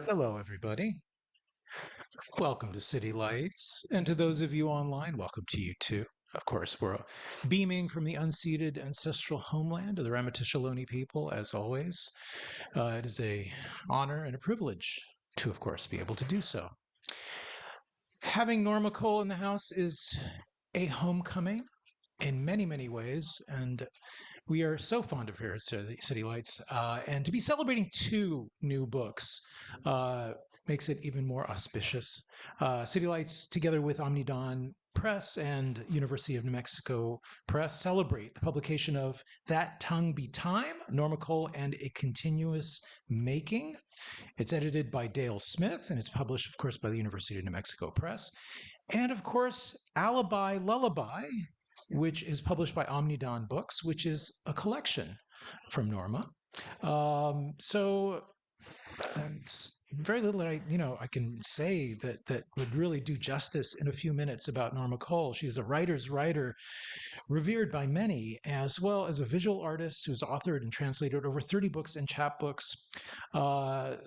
Hello, everybody. Welcome to City Lights. And to those of you online, welcome to you too. Of course, we're beaming from the unceded ancestral homeland of the Ramaytush people, as always. It is a honor and a privilege to, of course, be able to do so. Having Norma Cole in the house is a homecoming in many, many ways, and we are so fond of her at City Lights. And to be celebrating two new books makes it even more auspicious. City Lights, together with Omnidawn Press and University of New Mexico Press, celebrate the publication of That Tongue Be Time, Norma Cole and a Continuous Making. It's edited by Dale Smith, and it's published, of course, by the University of New Mexico Press. And, of course, Alibi Lullaby, which is published by Omnidawn Books, which is a collection from Norma. So it's very little that I can say that would really do justice in a few minutes about Norma Cole. She's a writer's writer, revered by many, as well as a visual artist who's authored and translated over 30 books and chapbooks.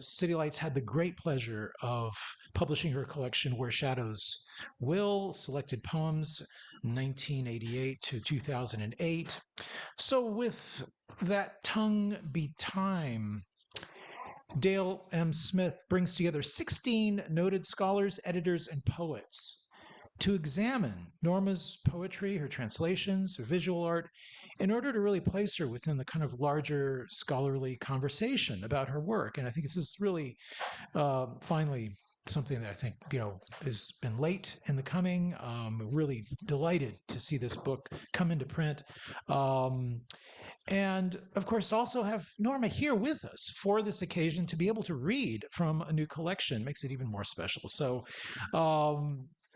City Lights had the great pleasure of publishing her collection Where Shadows Will, selected poems, 1988 to 2008. So with That Tongue Be Time, Dale M. Smith brings together 16 noted scholars, editors, and poets to examine Norma's poetry, her translations, her visual art, in order to really place her within the kind of larger scholarly conversation about her work. And I think this is really finally something that I think has been late in the coming. Really delighted to see this book come into print. And of course, also have Norma here with us for this occasion to be able to read from a new collection makes it even more special. So,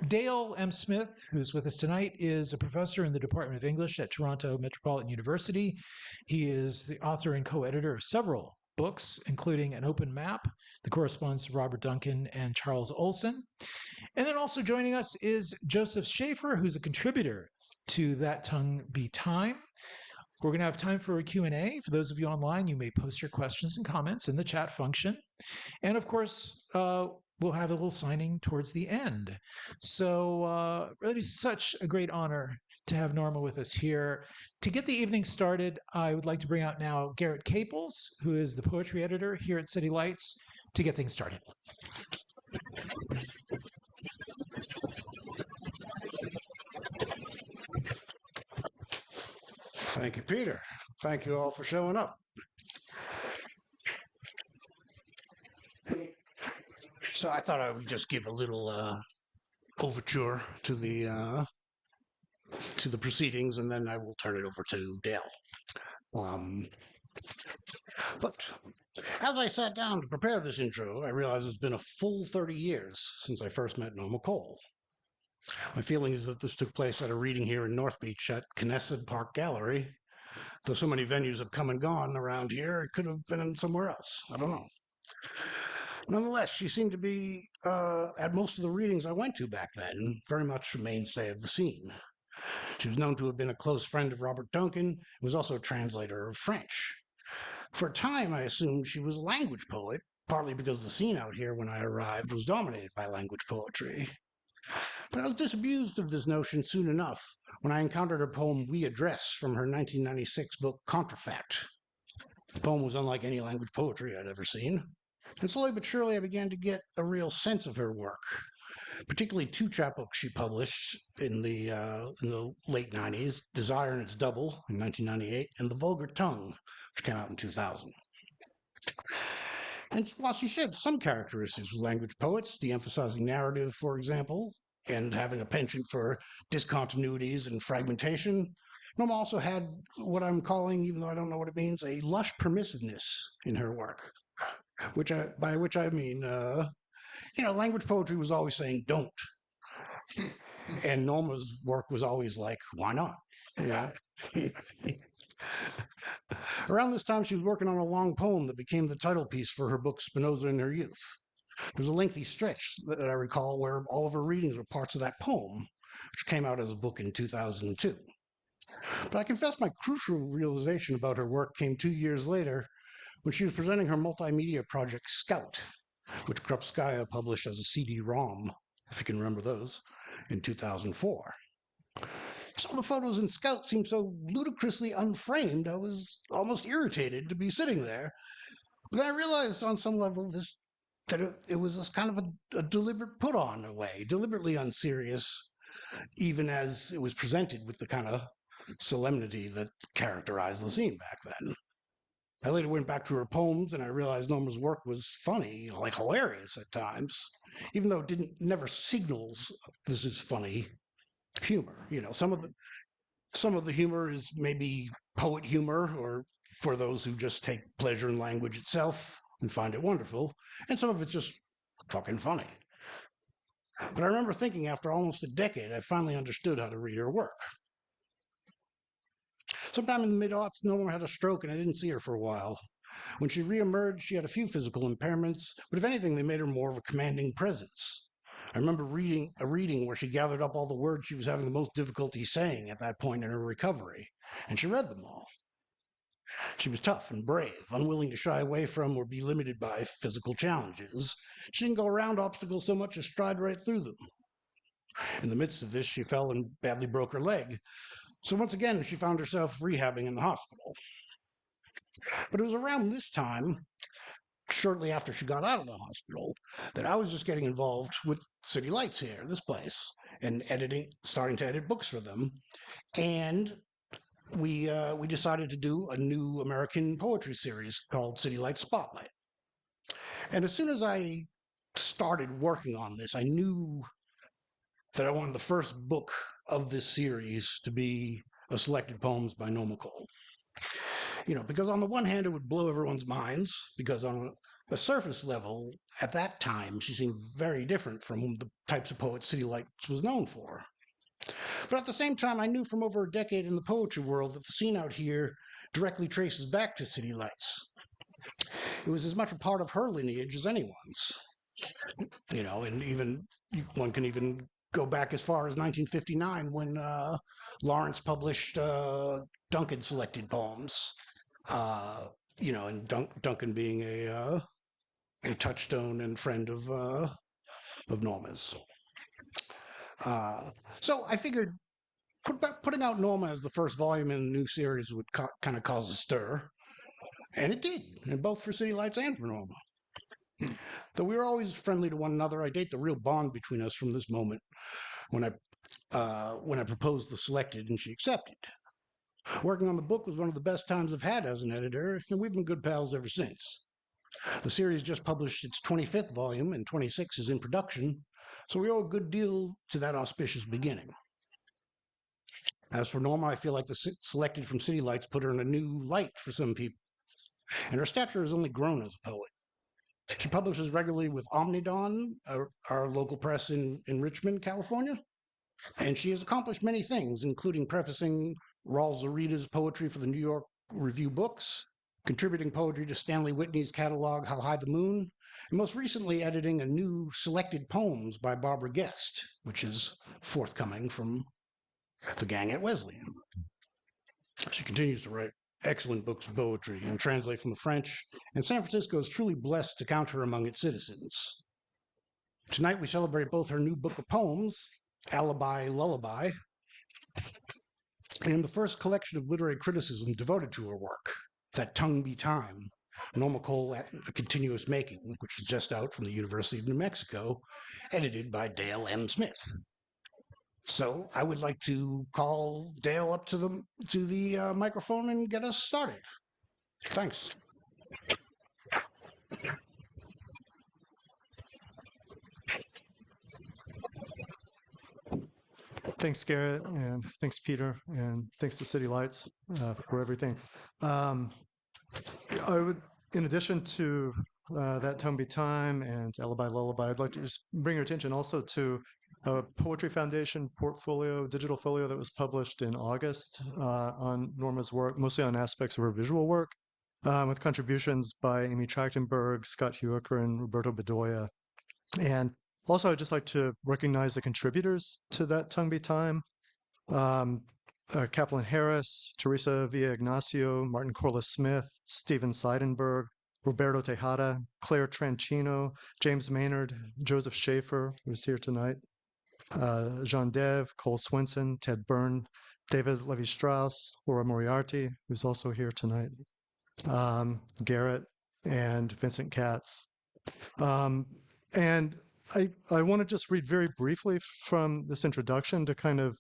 Dale M. Smith, who's with us tonight, is a professor in the Department of English at Toronto Metropolitan University. He is the author and co-editor of several books, including An Open Map, the correspondence of Robert Duncan and Charles Olson. And then also joining us is Joseph Shafer, who's a contributor to That Tongue Be Time. We're going to have time for a Q&A. For those of you online, you may post your questions and comments in the chat function. And of course, we'll have a little signing towards the end. So really such a great honor to have Norma with us here. To get the evening started, I would like to bring out now Garrett Caples, who is the poetry editor here at City Lights, to get things started. Thank you, Peter. Thank you all for showing up. So I thought I would just give a little overture to the proceedings, and then I will turn it over to Dale. But as I sat down to prepare this intro, I realized it's been a full 30 years since I first met Norma Cole. My feeling is that this took place at a reading here in North Beach at Knesset Park Gallery. Though so many venues have come and gone around here, it could have been somewhere else. I don't know. Nonetheless, she seemed to be at most of the readings I went to back then, very much a mainstay of the scene. She was known to have been a close friend of Robert Duncan and was also a translator of French. For a time, I assumed she was a language poet, partly because the scene out here when I arrived was dominated by language poetry. But I was disabused of this notion soon enough when I encountered her poem We Address from her 1996 book Contrafact. The poem was unlike any language poetry I'd ever seen, and slowly but surely I began to get a real sense of her work, particularly two chapbooks she published in the late 90s, Desire and Its Double in 1998, and The Vulgar Tongue, which came out in 2000. And while she shared some characteristics with language poets, de-emphasizing narrative, for example, and having a penchant for discontinuities and fragmentation, Norma also had what I'm calling, even though I don't know what it means, a lush permissiveness in her work, by which I mean, language poetry was always saying don't, and Norma's work was always like, why not? Yeah. Around this time, she was working on a long poem that became the title piece for her book Spinoza in Her Youth. There was a lengthy stretch that I recall where all of her readings were parts of that poem, which came out as a book in 2002. But I confess my crucial realization about her work came 2 years later when she was presenting her multimedia project Scout, which Krupskaya published as a CD-ROM, if you can remember those, in 2004. Some of the photos in Scout seemed so ludicrously unframed, I was almost irritated to be sitting there. But I realized on some level that it was this kind of a deliberate put on in a way, deliberately unserious, even as it was presented with the kind of solemnity that characterized the scene back then. I later went back to her poems and I realized Norma's work was funny, like hilarious at times, even though it didn't never signals this is funny humor. Some of the humor is maybe poet humor, or for those who just take pleasure in language itself and find it wonderful, and some of it's just fucking funny. But I remember thinking after almost a decade, I finally understood how to read her work. Sometime in the mid-aughts, Norma had a stroke and I didn't see her for a while. When she reemerged, she had a few physical impairments, but if anything, they made her more of a commanding presence. I remember reading a reading where she gathered up all the words she was having the most difficulty saying at that point in her recovery, and she read them all. She was tough and brave, unwilling to shy away from or be limited by physical challenges. She didn't go around obstacles so much as stride right through them. In the midst of this, she fell and badly broke her leg. So once again, she found herself rehabbing in the hospital. But it was around this time, shortly after she got out of the hospital, that I was just getting involved with City Lights here, this place, and starting to edit books for them. And we decided to do a new American poetry series called City Lights Spotlight. And as soon as I started working on this, I knew that I wanted the first book of this series to be a selected poems by Norma Cole. Because on the one hand, it would blow everyone's minds, because on a surface level, at that time, she seemed very different from the types of poets City Lights was known for. But at the same time, I knew from over a decade in the poetry world that the scene out here directly traces back to City Lights. It was as much a part of her lineage as anyone's. And even one can even go back as far as 1959 when Lawrence published Duncan selected poems. And Duncan being a touchstone and friend of Norma's. So I figured putting out Norma as the first volume in the new series would kind of cause a stir, and it did, and both for City Lights and for Norma. Though we were always friendly to one another, I date the real bond between us from this moment when I proposed the selected and she accepted. Working on the book was one of the best times I've had as an editor, and we've been good pals ever since. The series just published its 25th volume, and 26 is in production, so we owe a good deal to that auspicious beginning. As for Norma, I feel like the selected from City Lights put her in a new light for some people, and her stature has only grown as a poet. She publishes regularly with Omnidawn, our local press in Richmond, California, and she has accomplished many things, including prefacing Raul Zarita's poetry for the New York Review Books, contributing poetry to Stanley Whitney's catalog How High the Moon, and most recently editing a new selected poems by Barbara Guest, which is forthcoming from the gang at Wesleyan. She continues to write excellent books of poetry and translate from the French, and San Francisco is truly blessed to count her among its citizens. Tonight we celebrate both her new book of poems, Alibi Lullaby, and the first collection of literary criticism devoted to her work, That Tongue Be Time, Norma Cole at a Continuous Making, which is just out from the University of New Mexico, edited by Dale M. Smith. So I would like to call Dale up to the microphone and get us started. Thanks. Thanks, Garrett, and thanks, Peter, and thanks to City Lights for everything. I would, in addition to That Tongue Be Time and Alibi Lullaby, I'd like to just bring your attention also to a Poetry Foundation portfolio, digital folio that was published in August on Norma's work, mostly on aspects of her visual work, with contributions by Amy Trachtenberg, Scott Hewicker, and Roberto Bedoya. And also, I'd just like to recognize the contributors to That Tongue Be Time. Kaplan Harris, Teresa Villa Ignacio, Martin Corliss Smith, Stephen Seidenberg, Roberto Tejada, Claire Tranchino, James Maynard, Joseph Shafer, who's here tonight, Jean Dev, Cole Swinson, Ted Byrne, David Levi-Strauss, Laura Moriarty, who's also here tonight, Garrett, and Vincent Katz. And I want to just read very briefly from this introduction to kind of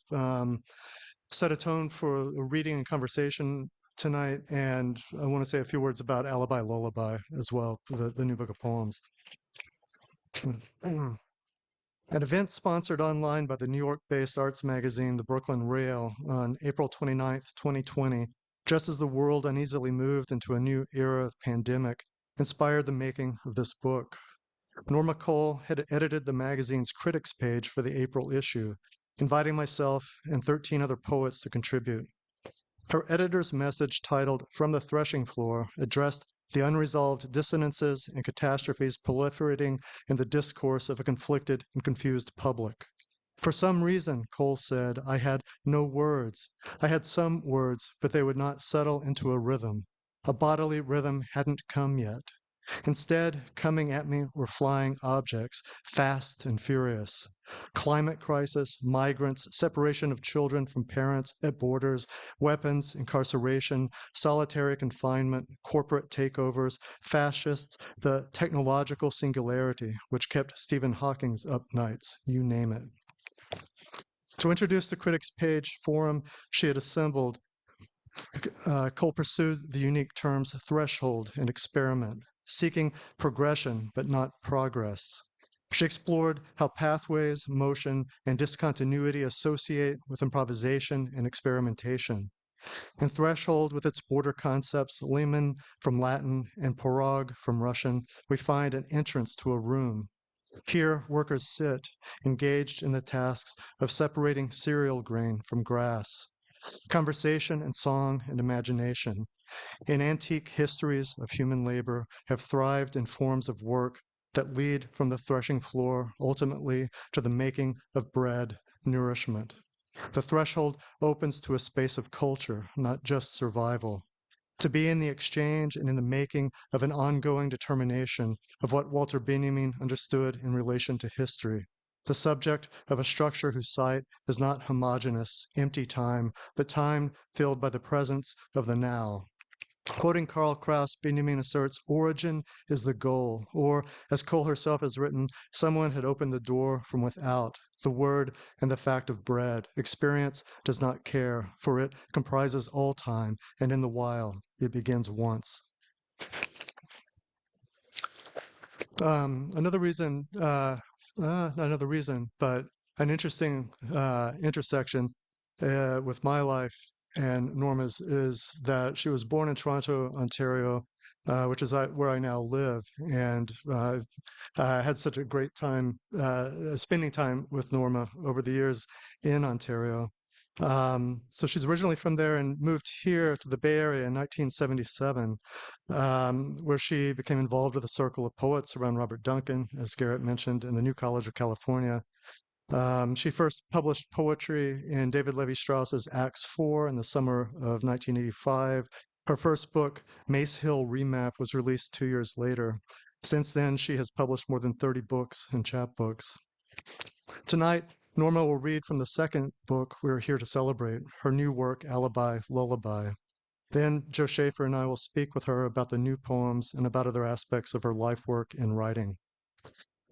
set a tone for reading and conversation tonight. And I want to say a few words about Alibi Lullaby as well, the new book of poems. An event sponsored online by the New York-based arts magazine, The Brooklyn Rail, on April 29th, 2020, just as the world uneasily moved into a new era of pandemic, inspired the making of this book. Norma Cole had edited the magazine's critics page for the April issue, inviting myself and 13 other poets to contribute. Her editor's message, titled From the Threshing Floor, addressed the unresolved dissonances and catastrophes proliferating in the discourse of a conflicted and confused public. For some reason, Cole said, I had no words. I had some words, but they would not settle into a rhythm. A bodily rhythm hadn't come yet. Instead, coming at me were flying objects, fast and furious. Climate crisis, migrants, separation of children from parents at borders, weapons, incarceration, solitary confinement, corporate takeovers, fascists, the technological singularity, which kept Stephen Hawking's up nights, you name it. To introduce the critics page forum she had assembled, Cole pursued the unique terms threshold and experiment, seeking progression but not progress. She explored how pathways, motion, and discontinuity associate with improvisation and experimentation. In Threshold, with its border concepts, Lehman from Latin and Porog from Russian, we find an entrance to a room. Here, workers sit, engaged in the tasks of separating cereal grain from grass. Conversation and song and imagination, in antique histories of human labor, have thrived in forms of work that lead from the threshing floor ultimately to the making of bread, nourishment. The threshold opens to a space of culture, not just survival. To be in the exchange and in the making of an ongoing determination of what Walter Benjamin understood in relation to history, the subject of a structure whose site is not homogeneous, empty time, but time filled by the presence of the now. Quoting Karl Kraus, Benjamin asserts, origin is the goal, or, as Cole herself has written, someone had opened the door from without, the word and the fact of bread. Experience does not care, for it comprises all time, and in the while, it begins once. Another reason, not another reason, but an interesting intersection with my life and Norma's is that she was born in Toronto, Ontario, which is where I now live, and had such a great time spending time with Norma over the years in Ontario. So she's originally from there and moved here to the Bay Area in 1977, where she became involved with a circle of poets around Robert Duncan, as Garrett mentioned, in the New College of California. She first published poetry in David Levi-Strauss's Acts 4 in the summer of 1985. Her first book, Mace Hill Remap, was released 2 years later. Since then, she has published more than 30 books and chapbooks. Tonight, Norma will read from the second book we're here to celebrate, her new work, Alibi Lullaby. Then Joe Shafer and I will speak with her about the new poems and about other aspects of her life work and writing.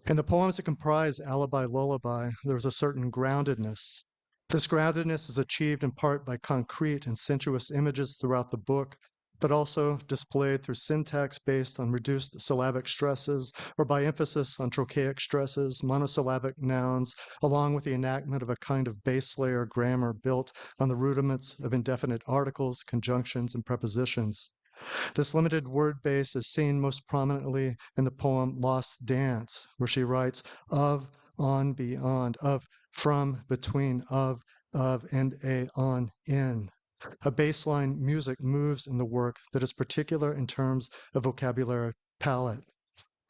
In the poems that comprise Alibi Lullaby, there is a certain groundedness. This groundedness is achieved in part by concrete and sensuous images throughout the book, but also displayed through syntax based on reduced syllabic stresses or by emphasis on trochaic stresses, monosyllabic nouns, along with the enactment of a kind of base layer grammar built on the rudiments of indefinite articles, conjunctions, and prepositions. This limited word base is seen most prominently in the poem Lost Dance, where she writes of, on, beyond, of, from, between, of, and a, on, in. A baseline music moves in the work that is particular in terms of vocabulary palette.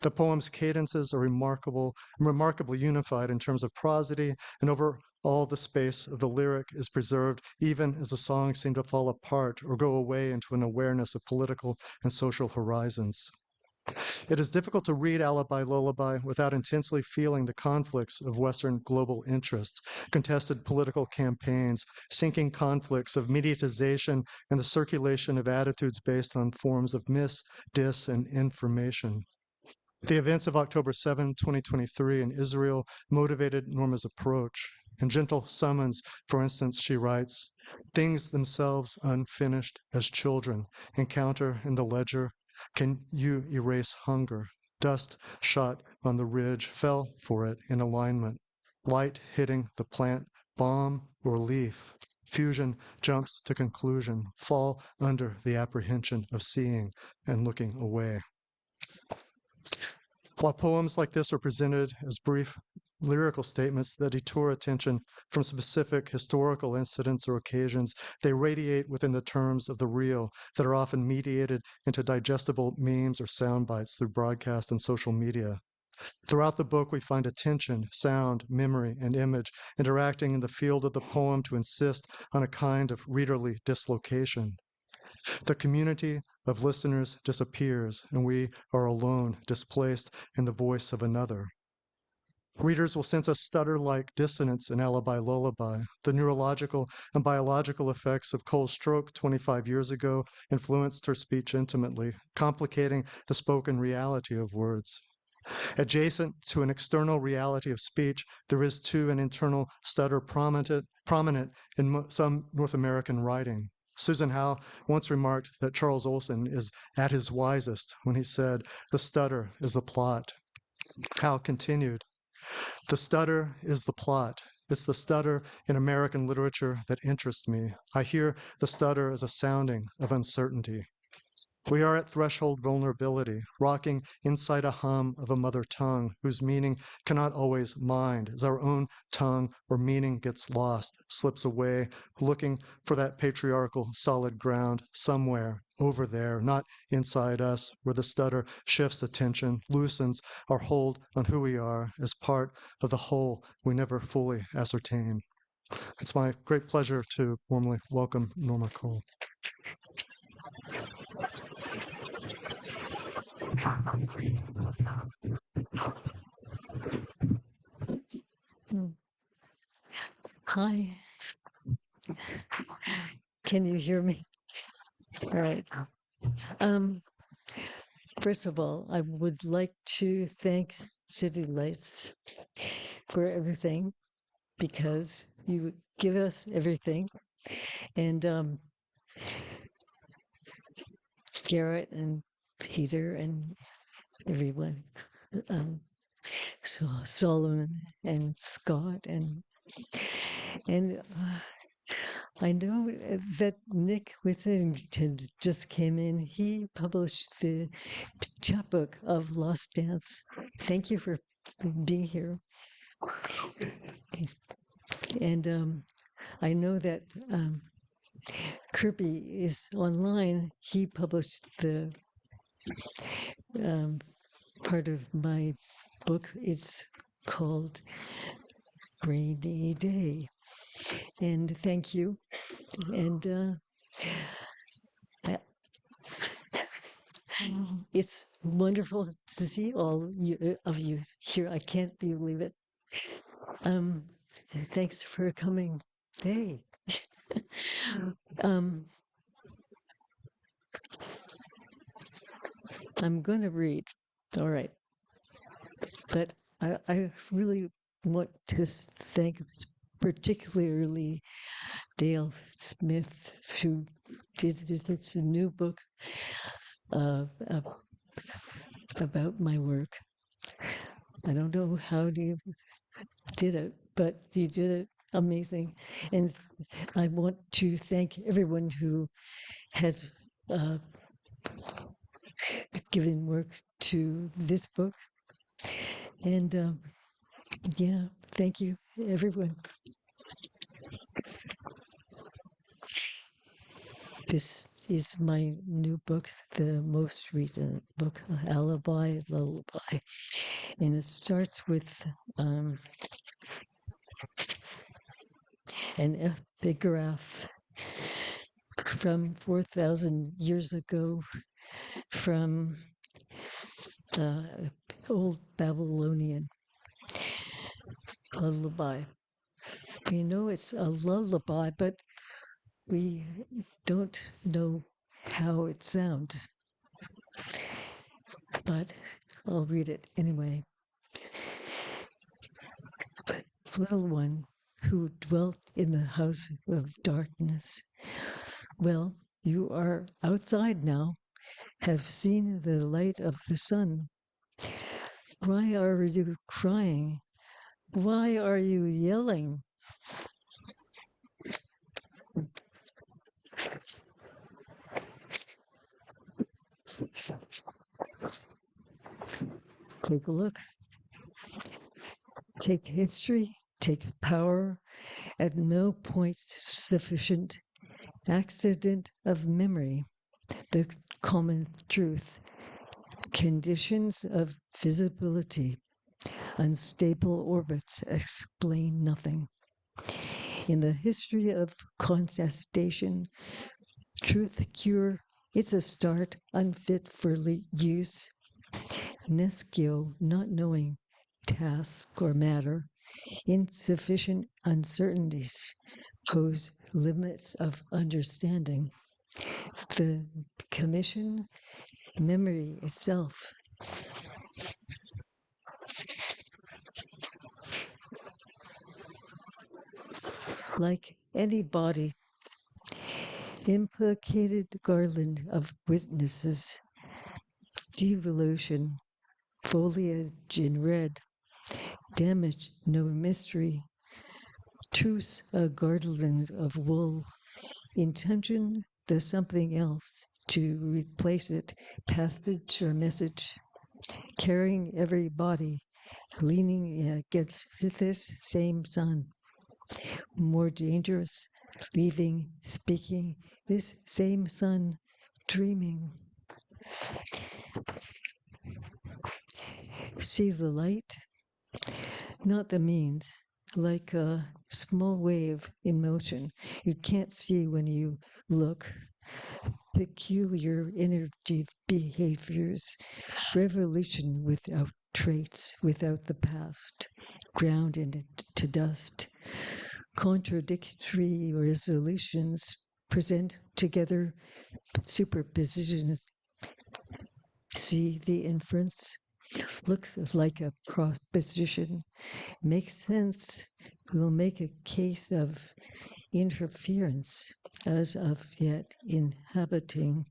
The poem's cadences are remarkably unified in terms of prosody, and overall the space of the lyric is preserved even as the songs seem to fall apart or go away into an awareness of political and social horizons. It is difficult to read Alibi Lullaby without intensely feeling the conflicts of Western global interests, contested political campaigns, sinking conflicts of mediatization, and the circulation of attitudes based on forms of mis, dis, and information. The events of October 7, 2023 in Israel motivated Norma's approach. In Gentle Summons, for instance, she writes, "Things themselves unfinished as children encounter in the ledger. Can you erase hunger? Dust shot on the ridge fell for it in alignment. Light hitting the plant, bomb or leaf. Fusion jumps to conclusion, fall under the apprehension of seeing and looking away." While poems like this are presented as brief lyrical statements that detour attention from specific historical incidents or occasions, they radiate within the terms of the real that are often mediated into digestible memes or sound bites through broadcast and social media. Throughout the book, we find attention, sound, memory, and image interacting in the field of the poem to insist on a kind of readerly dislocation. The community of listeners disappears, and we are alone, displaced in the voice of another. Readers will sense a stutter-like dissonance in Alibi Lullaby. The neurological and biological effects of Cole's stroke 25 years ago influenced her speech intimately, complicating the spoken reality of words. Adjacent to an external reality of speech, there is too an internal stutter prominent in some North American writing. Susan Howe once remarked that Charles Olson is at his wisest when he said, "The stutter is the plot." Howe continued, "The stutter is the plot. It's the stutter in American literature that interests me. I hear the stutter as a sounding of uncertainty. We are at threshold vulnerability, rocking inside a hum of a mother tongue whose meaning cannot always mind as our own tongue or meaning gets lost, slips away, looking for that patriarchal solid ground somewhere over there, not inside us, where the stutter shifts attention, loosens our hold on who we are as part of the whole we never fully ascertain." It's my great pleasure to warmly welcome Norma Cole. Hi. Can you hear me? All right. First of all, I would like to thank City Lights for everything because you give us everything. And Garrett and Peter and everyone, so Solomon and Scott and I know that Nick Whittington just came in. He published the chapbook of Lost Dance. Thank you for being here. And I know that Kirby is online. He published the part of my book. It's called Rainy Day. And thank you. And it's wonderful to see all of you here. I can't believe it. Thanks for coming. Hey. I'm going to read. All right. But I really want to thank particularly Dale Smith, who did this new book about my work. I don't know how you did it, but you did it amazing. And I want to thank everyone who has given work to this book. And yeah, thank you, everyone. This is my new book, the most recent book, Alibi Lullaby. And it starts with an epigraph from 4,000 years ago from uh, old Babylonian lullaby. We know it's a lullaby, but we don't know how it sounds. But I'll read it anyway. The little one who dwelt in the house of darkness. Well, you are outside now, have seen the light of the sun. Why are you crying? Why are you yelling? Take a look. Take history, take power, at no point sufficient. Accident of memory, the common truth. Conditions of visibility, unstable orbits explain nothing. In the history of contestation, truth cure, it's a start unfit for use. Nescio, not knowing task or matter, insufficient uncertainties pose limits of understanding. The commission, memory itself. Like any body, implicated garland of witnesses, devolution, foliage in red, damage no mystery, truce a garland of wool, intention the something else to replace it, passage or message, carrying every body, leaning against this same sun, more dangerous, leaving, speaking, this same sun, dreaming. See the light, not the means, like a small wave in motion. You can't see when you look. Peculiar energy behaviors, revolution without traits, without the past, ground it to dust. Contradictory resolutions present together superpositions. See the inference? Looks like a proposition. Makes sense. We'll make a case of interference as of yet inhabiting,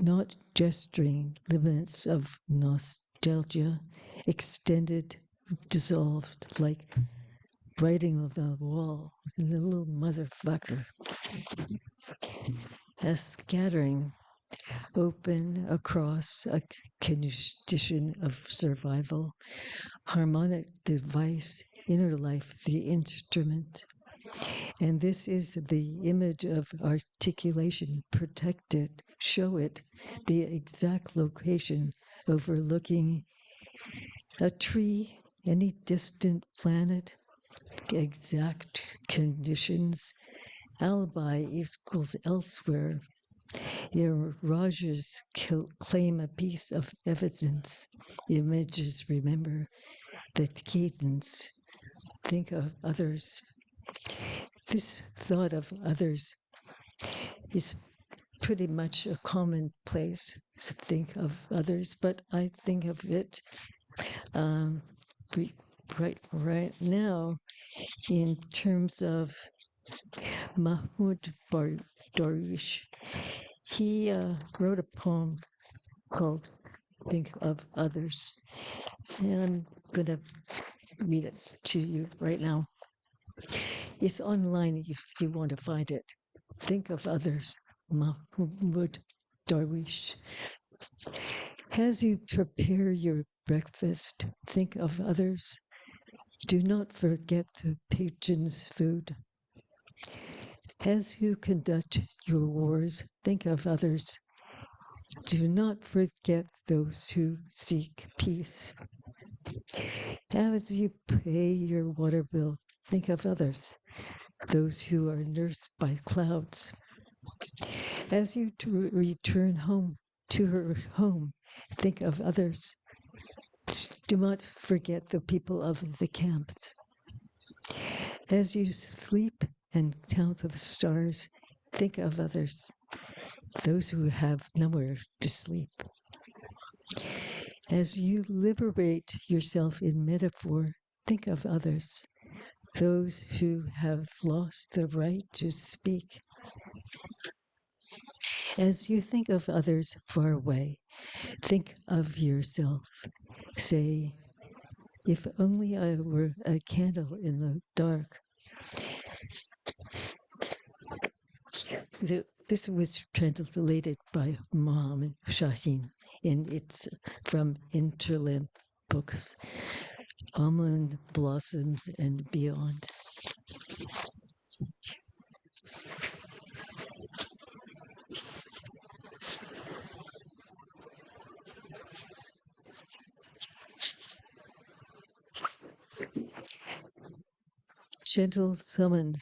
not gesturing limits of nostalgia, extended, dissolved like writing on the wall, the little motherfucker. A scattering open across a condition of survival, harmonic device, inner life, the instrument. And this is the image of articulation. Protect it, show it, the exact location overlooking a tree, any distant planet, exact conditions. Alibi equals elsewhere. Your Rogers claim a piece of evidence. Images remember the cadence. Think of others. This thought of others is pretty much a commonplace to think of others, but I think of it um, right now in terms of Mahmoud Darwish. He wrote a poem called Think of Others, and I'm going to read it to you right now. It's online if you want to find it. Think of Others, Mahmoud Darwish. As you prepare your breakfast, think of others. Do not forget the pigeon's food. As you conduct your wars, think of others. Do not forget those who seek peace. As you pay your water bill, think of others, those who are nursed by clouds. As you return home to her home, think of others. Do not forget the people of the camps. As you sleep and count the stars, think of others, those who have nowhere to sleep. As you liberate yourself in metaphor, think of others, those who have lost the right to speak. As you think of others far away, think of yourself. Say, if only I were a candle in the dark. This was translated by Mohammed Shaheen, and it's from Interland Books, Almond Blossoms and Beyond. Gentle summons,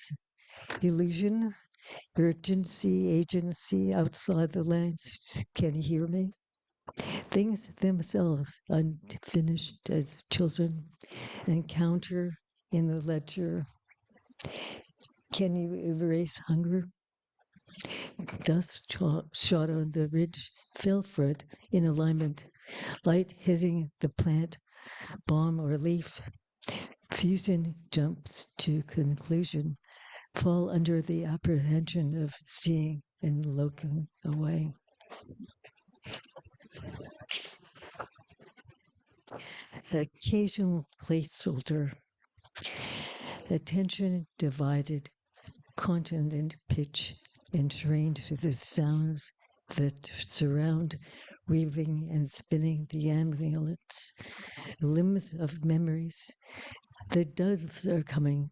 illusion, urgency, agency outside the lines. Can you hear me? Things themselves unfinished as children, encounter in the ledger. Can you erase hunger? Dust shot on the ridge, fell front in alignment, light hitting the plant, bomb or leaf. Fusion jumps to conclusion, fall under the apprehension of seeing and looking away. Occasional placeholder. Attention divided, continent pitch, and trained to the sounds that surround, weaving and spinning the amulets, limbs of memories. The doves are coming.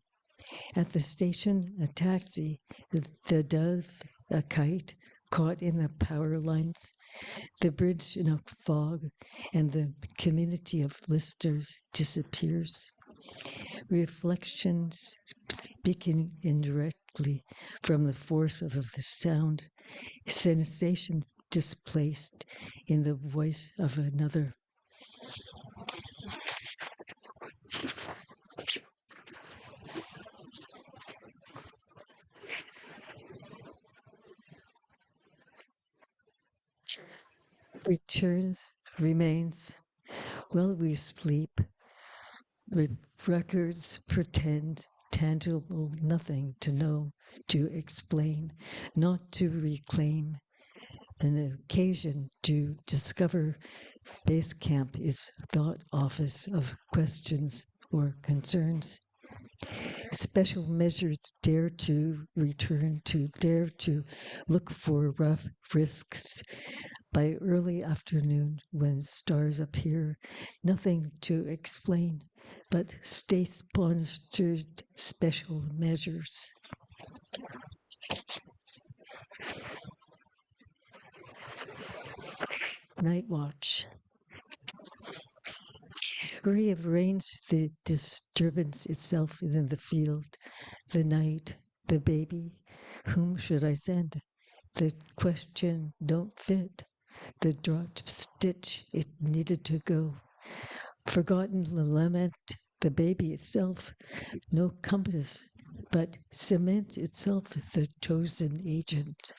At the station, a taxi, the dove, a kite, caught in the power lines, the bridge in a fog, and the community of listeners disappears. Reflections speaking indirectly from the force of the sound, sensations displaced in the voice of another. Returns, remains, while we sleep, records pretend tangible nothing to know, to explain, not to reclaim, an occasion to discover base camp is thought office of questions or concerns. Special measures dare to return to, dare to look for rough risks. By early afternoon, when stars appear, nothing to explain, but state-sponsored special measures. Night watch. Rearrange the disturbance itself in the field, the night, the baby. Whom should I send? The question don't fit. The dropped stitch, it needed to go. Forgotten lament, the baby itself, no compass, but cement itself the chosen agent.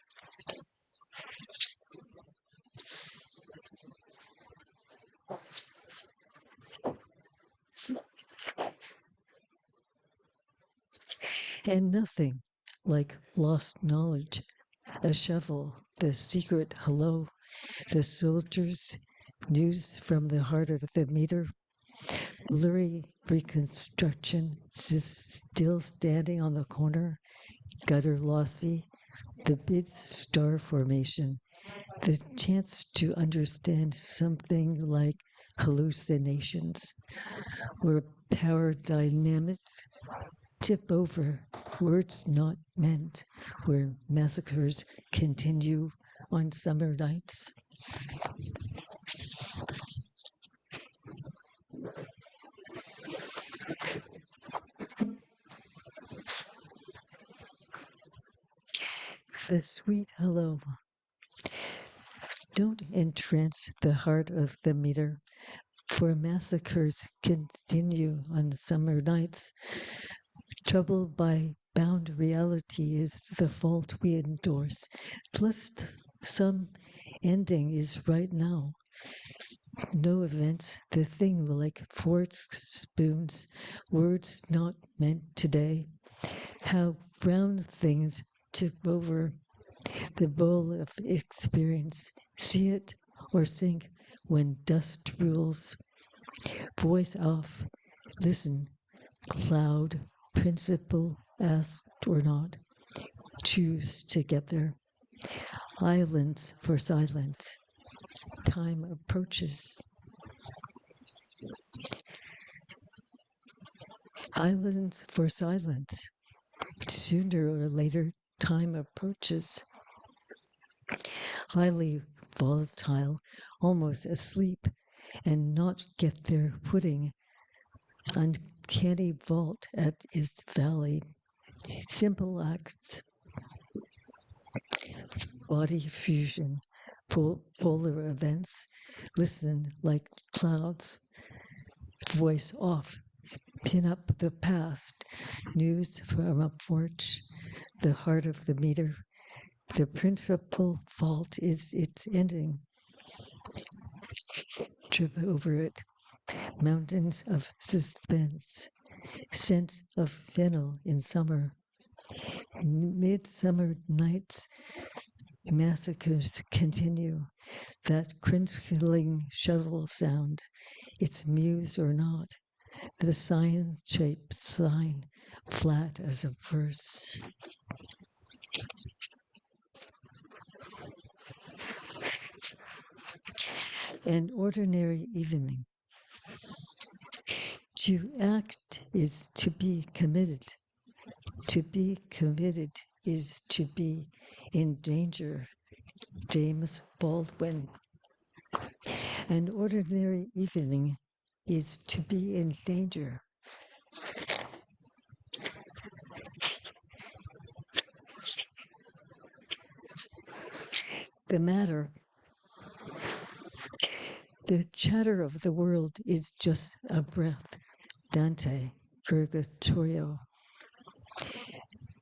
And nothing like lost knowledge, a shovel, the secret hello, the soldiers, news from the heart of the meter, blurry reconstruction, still standing on the corner, gutter lossy, the big star formation, the chance to understand something like hallucinations, where power dynamics tip over, words not meant, where massacres continue on summer nights. The sweet hello. Don't entrance the heart of the meter, for massacres continue on summer nights. Troubled by bound reality is the fault we endorse. Lest some ending is right now. No events, the thing like forks, spoons, words not meant today. How brown things tip over the bowl of experience. See it or sink when dust rules. Voice off, listen, cloud, principle asked or not. Choose to get there. Islands for silence. Time approaches. Islands for silence. Sooner or later, time approaches. Highly volatile, almost asleep, and not get their footing. Uncanny vault at its valley. Simple acts. Body fusion. Polar events. Listen like clouds. Voice off. Pin up the past. News from a porch. The heart of the meter. The principal fault is its ending. Trip over it. Mountains of suspense. Scent of fennel in summer. Midsummer nights. Massacres continue. That crinkling shovel sound. It's muse or not. The sign-shaped sign, flat as a verse. An ordinary evening. To act is to be committed. To be committed is to be in danger. James Baldwin. An ordinary evening is to be in danger. The matter. The chatter of the world is just a breath. Dante, Purgatorio.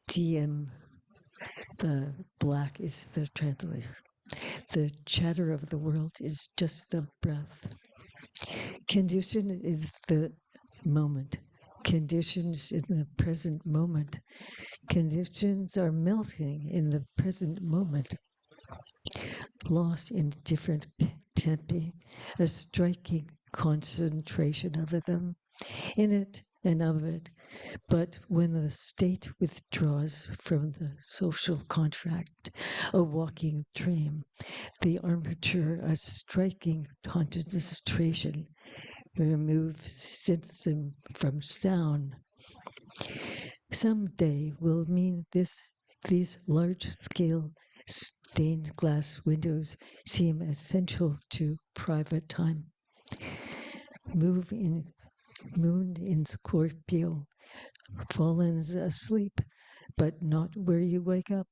D.M. Black is the translator. The chatter of the world is just a breath. Condition is the moment. Conditions in the present moment. Conditions are melting in the present moment. Lost in different tempi, a striking concentration of them, in it and of it. But when the state withdraws from the social contract, a walking dream, the armature, a striking concentration, removes system from sound. Someday will mean these large-scale stained glass windows seem essential to private time. Moon in Scorpio, fallen's asleep, but not where you wake up.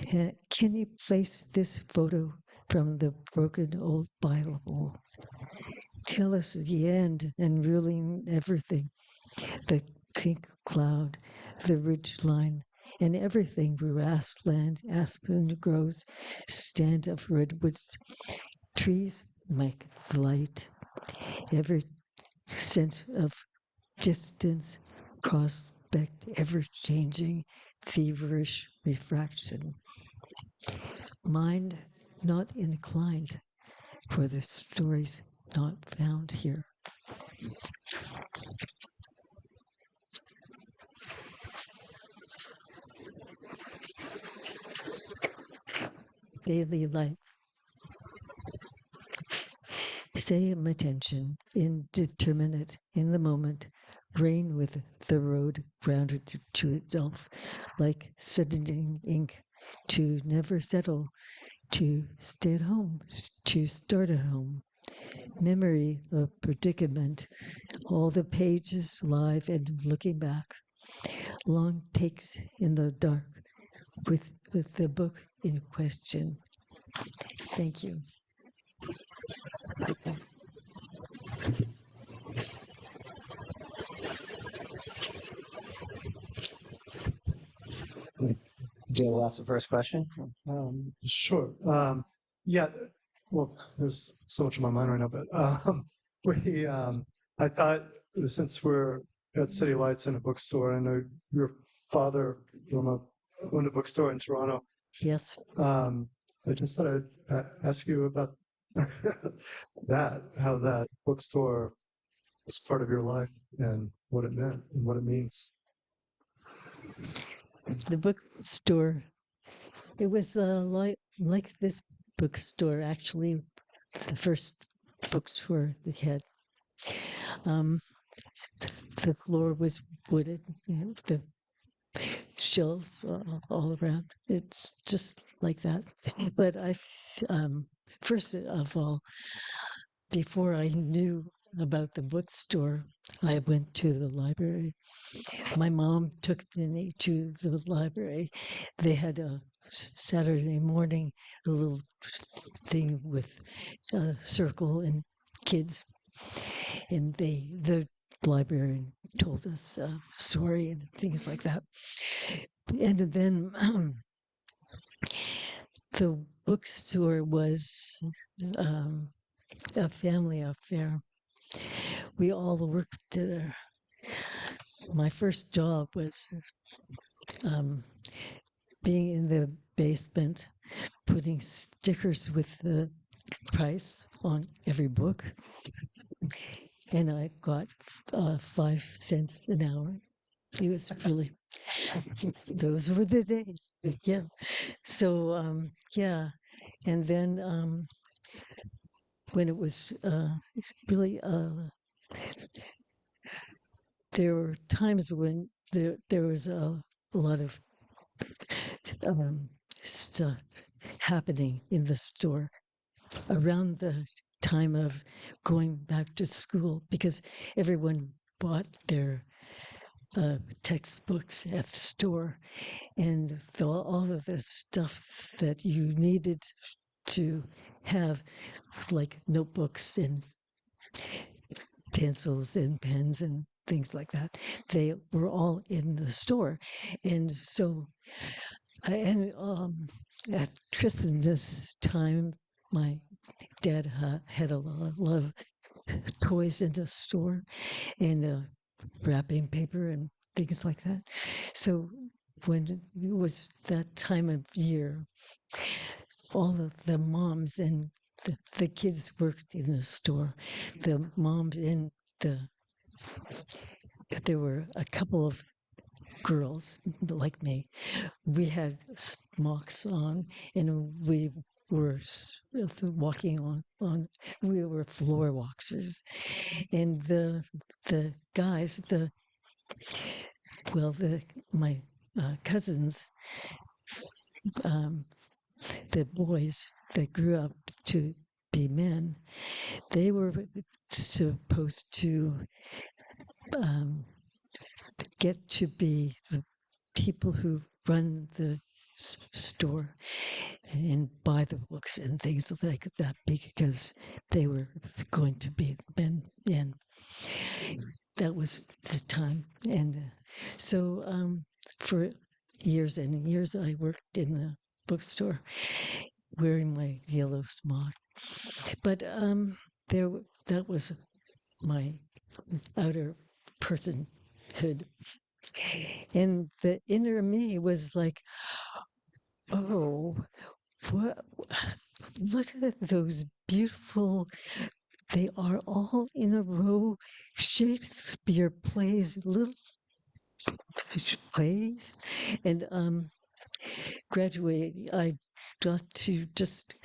Can you place this photo from the broken old Bible? Tell us the end and ruling everything. The pink cloud, the ridge line, and everything grassland, aspen grows, stand of redwoods, trees make light. Every sense of distance, prospect, ever-changing, feverish refraction. Mind not inclined for the stories not found here. Daily life. Same attention, indeterminate in the moment, rain with the road rounded to itself, like seddening ink, to never settle, to stay at home, to start at home. Memory of predicament, all the pages live and looking back. Long takes in the dark with the book in question. Thank you. Dale ask the first question. Sure. Yeah. Well, there's so much on my mind right now, but I thought since we're at City Lights in a bookstore, I know your father owned a bookstore in Toronto. Yes. I just thought I'd ask you about that, how that bookstore was part of your life and what it meant and what it means. The bookstore. It was like this bookstore, actually, the first bookstore they had. Um, the floor was wooded, the shelves all around. It's just like that. But first of all, before I knew about the bookstore, I went to the library. My mom took me to the library. They had a Saturday morning, a little thing with a circle and kids, and the librarian told us a story and things like that. And then the bookstore was um, a family affair. We all worked there. My first job was um, being in the basement, putting stickers with the price on every book. And I got 5 cents an hour. It was really, those were the days. Yeah. So, yeah. And then when it was really, there were times when there was a lot of stuff happening in the store around the time of going back to school because everyone bought their textbooks at the store and all of the stuff that you needed to have, like notebooks and pencils and pens and things like that, they were all in the store. And so at Christmas time, my dad had a lot of toys in the store and wrapping paper and things like that. So when it was that time of year, all of the moms and the kids worked in the store. The moms in there were a couple of girls like me. We had smocks on and we were walking on we were floor walkers and the guys my cousins, the boys that grew up to be men, they were supposed to um, get to be the people who run the store and buy the books and things like that because they were going to be men, and that was the time. And so for years and years I worked in the bookstore wearing my yellow smock, but there that was my outer personhood, and the inner me was like, oh, what, look at those beautiful, they are all in a row, Shakespeare plays, little plays. And graduating, I got to just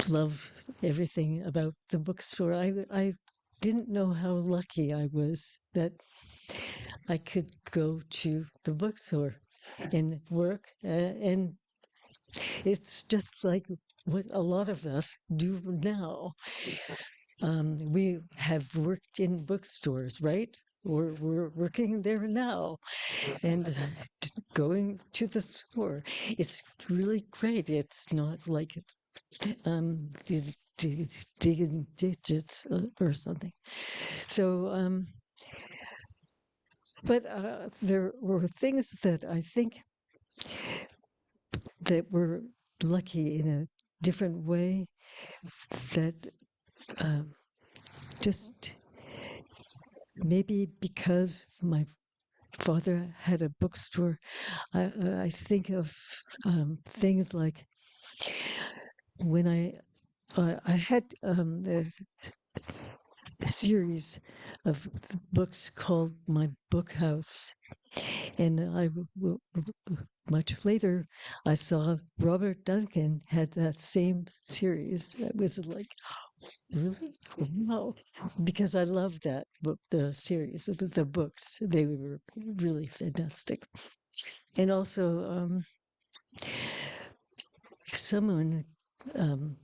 love everything about the bookstore. I didn't know how lucky I was that I could go to the bookstore and work. And it's just like what a lot of us do now. We have worked in bookstores, right? We're working there now and going to the store. It's really great. It's not like digging digits or something. So, but there were things that I think that were lucky in a different way that um, just maybe because my father had a bookstore, I think of things like when I had a series of books called My Book House, and much later I saw Robert Duncan had that same series. It was like, really? Wow. Because I loved that book, the series, the books. They were really fantastic. And also, someone, um,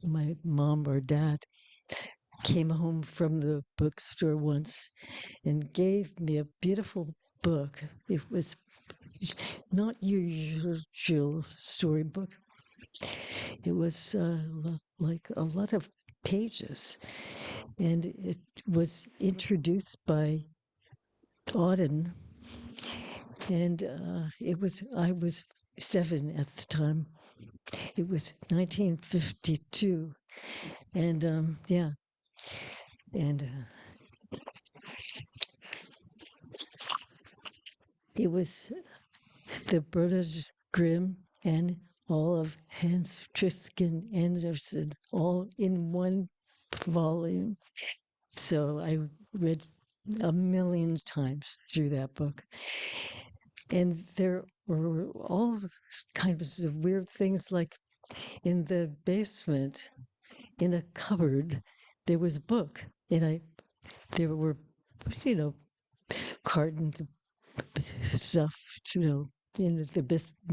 my mom or dad, came home from the bookstore once and gave me a beautiful book. It was not your usual storybook. It was like a lot of pages, and it was introduced by Auden, and I was 7 at the time. It was 1952, and yeah, and it was the Brothers Grimm and all of Hans Tristan Andersen all in one volume. So I read a million times through that book. And there were all kinds of weird things, like in the basement, in a cupboard, there was a book. And there were, you know, cartons of stuff, in the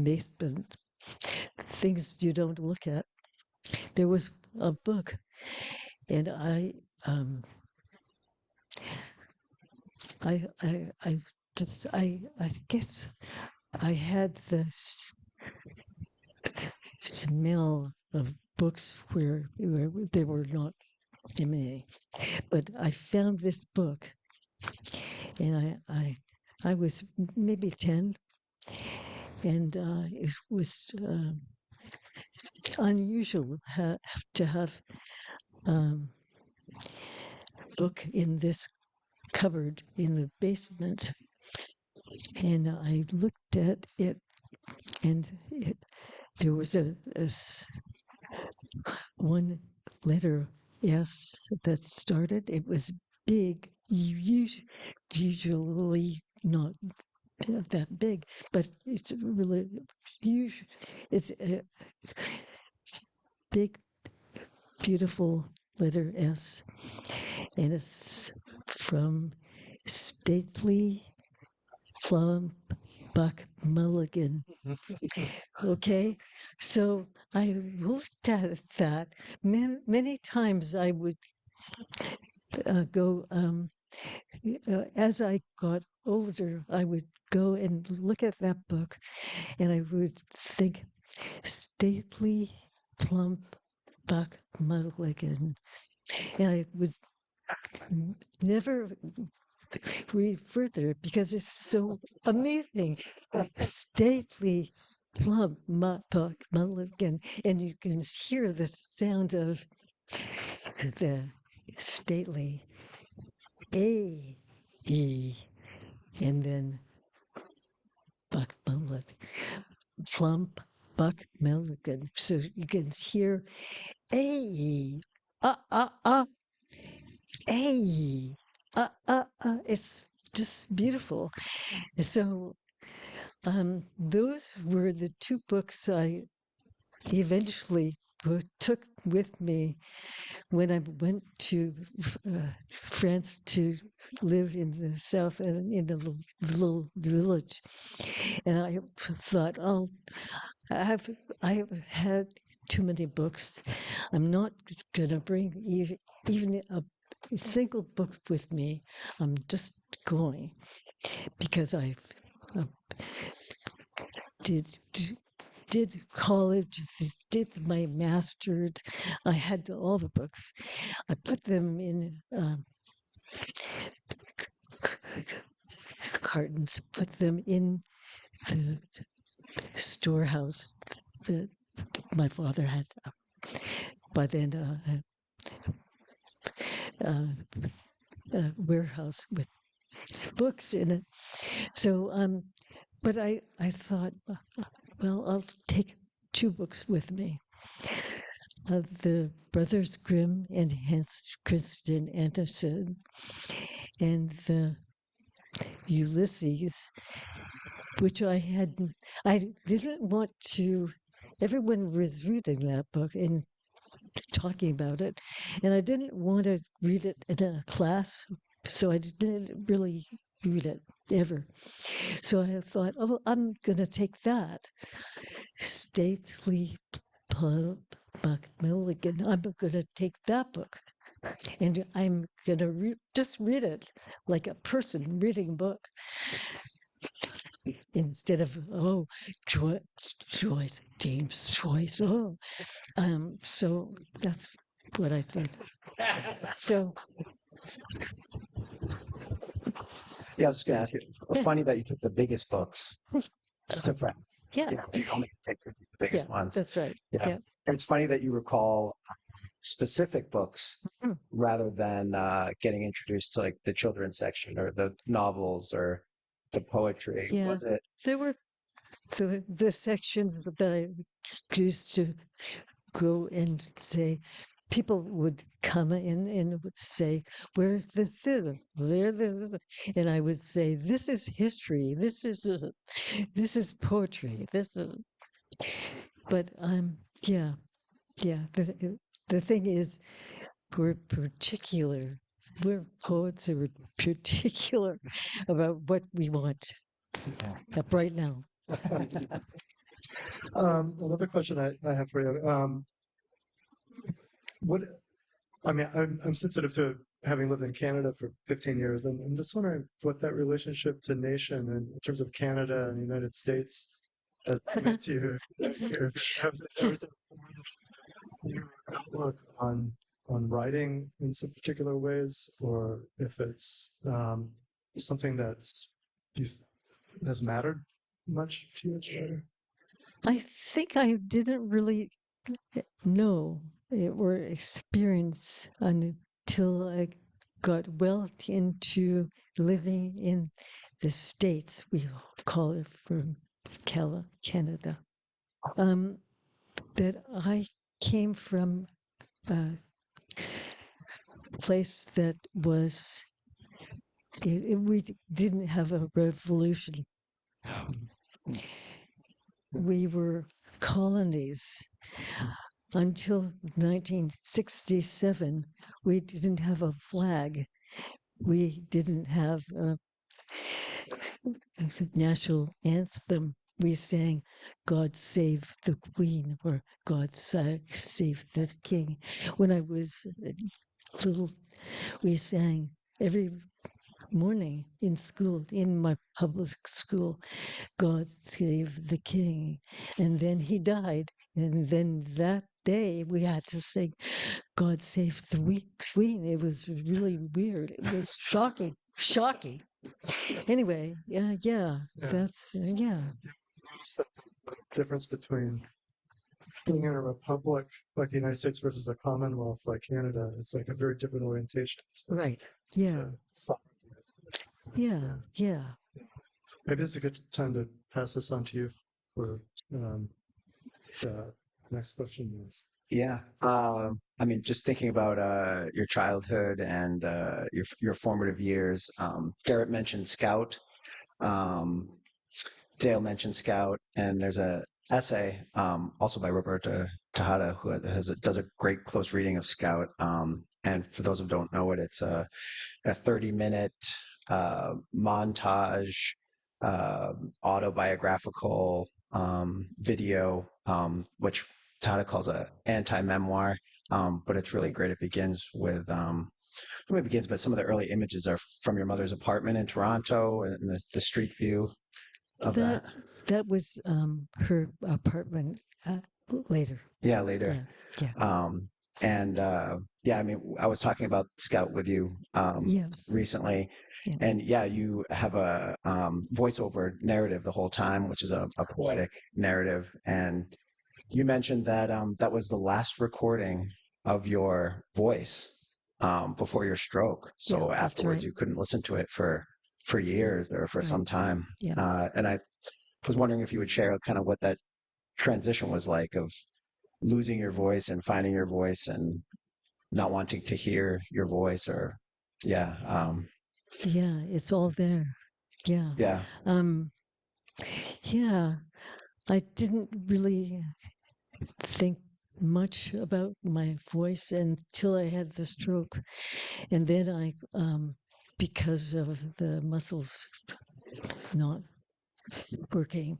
basement, things you don't look at. There was a book, and um, I guess I had the smell of books where they were not MA, but I found this book, and I was maybe 10, and it was unusual to have um, a book in this cupboard in the basement. And I looked at it, and there was one letter S that started. It was big, usually not that big, but it's really huge. It's a big, beautiful letter S, and it's from Stately Plum Buck Mulligan. Okay, so I looked at that. Many times I would go, as I got older, I would go and look at that book, and I would think, Stately Plump Buck Mulligan. And I would never read further because it's so amazing. Stately plump Buck Mulligan, and you can hear the sound of the stately A E, and then Buck Mulligan, plump Buck Mulligan. So you can hear A, A, It's just beautiful. And so those were the two books I eventually took with me when I went to France to live in the south and in the little village. And I thought, oh, I've had too many books. I'm not going to bring even a single book with me. I'm just going because I did did college, did my master's. I had all the books. I put them in cartons, put them in the storehouse that my father had by then a warehouse with books in it. So, but I thought, well, I'll take two books with me. The Brothers Grimm and Hans Christian Andersen, and the Ulysses, which I didn't want to. Everyone was reading that book and talking about it, and I didn't want to read it in a class, so I didn't really read it ever. So I thought, oh, I'm going to take that. Stately Buck Milligan. I'm going to take that book, and I'm going to just read it like a person reading a book instead of Joyce, James Joyce. So that's what I did. So Yeah, I was just going to ask you. It's funny that you took the biggest books to friends. yeah, You know, if you only take the biggest yeah, ones. that's right. Yeah. Yeah. And it's funny that you recall specific books Mm. rather than getting introduced to like the children's section or the novels or the poetry. Yeah. Was it? There were the sections that I used to go and say, people would come in and would say, "Where's the theater? Where the?" And I would say, "This is history. This is poetry. This is." But yeah, yeah. The thing is, we're particular. We're poets who are particular about what we want right now. Another question I have for you. What I mean, I'm sensitive to having lived in Canada for 15 years, and I'm just wondering what that relationship to nation and in terms of Canada and the United States has meant to you. If it has everything your outlook on writing in some particular ways, or if it's something that's you has mattered much to you as a writer. I think I didn't really know or experience until I got well into living in the States. We call it from Canada. Um, that I came from a place that was, we didn't have a revolution. We were colonies. Until 1967, we didn't have a flag. We didn't have a national anthem. We sang "God Save the Queen" or "God Save the King." When I was little, we sang every morning in school, in my public school, "God Save the King." And then he died. And then that day we had to sing "God Save the Queen." It was really weird. It was shocking, shocking. Anyway, yeah, Yeah. that's, yeah. Notice the difference between being in a republic like the United States versus a commonwealth like Canada. It's like a very different orientation. Right. Yeah. Yeah. Yeah. Maybe this is a good time to pass this on to you for the next question. Yeah. I mean, just thinking about your childhood and your formative years. Garrett mentioned Scout. Um, Dale mentioned Scout, and there's a essay also by Roberta Tejada who does a great close reading of Scout. And for those who don't know it, it's a 30-minute montage, autobiographical video, which Tejada calls a anti-memoir. But it's really great. It begins with but some of the early images are from your mother's apartment in Toronto and the street view. of That that? that was her apartment later. Yeah, later. Yeah, yeah, Um, and yeah, I mean, I was talking about Scout with you yeah, recently, yeah. and yeah, you have a voiceover narrative the whole time, which is a poetic narrative. And you mentioned that that was the last recording of your voice before your stroke. Yeah, So that's afterwards, right. you couldn't listen to it for years or for Right. some time. Yeah. And I was wondering if you would share kind of what that transition was like of losing your voice and finding your voice and not wanting to hear your voice or yeah Yeah, it's all there. Yeah. yeah Um, yeah, I didn't really think much about my voice until I had the stroke. And then because of the muscles not working,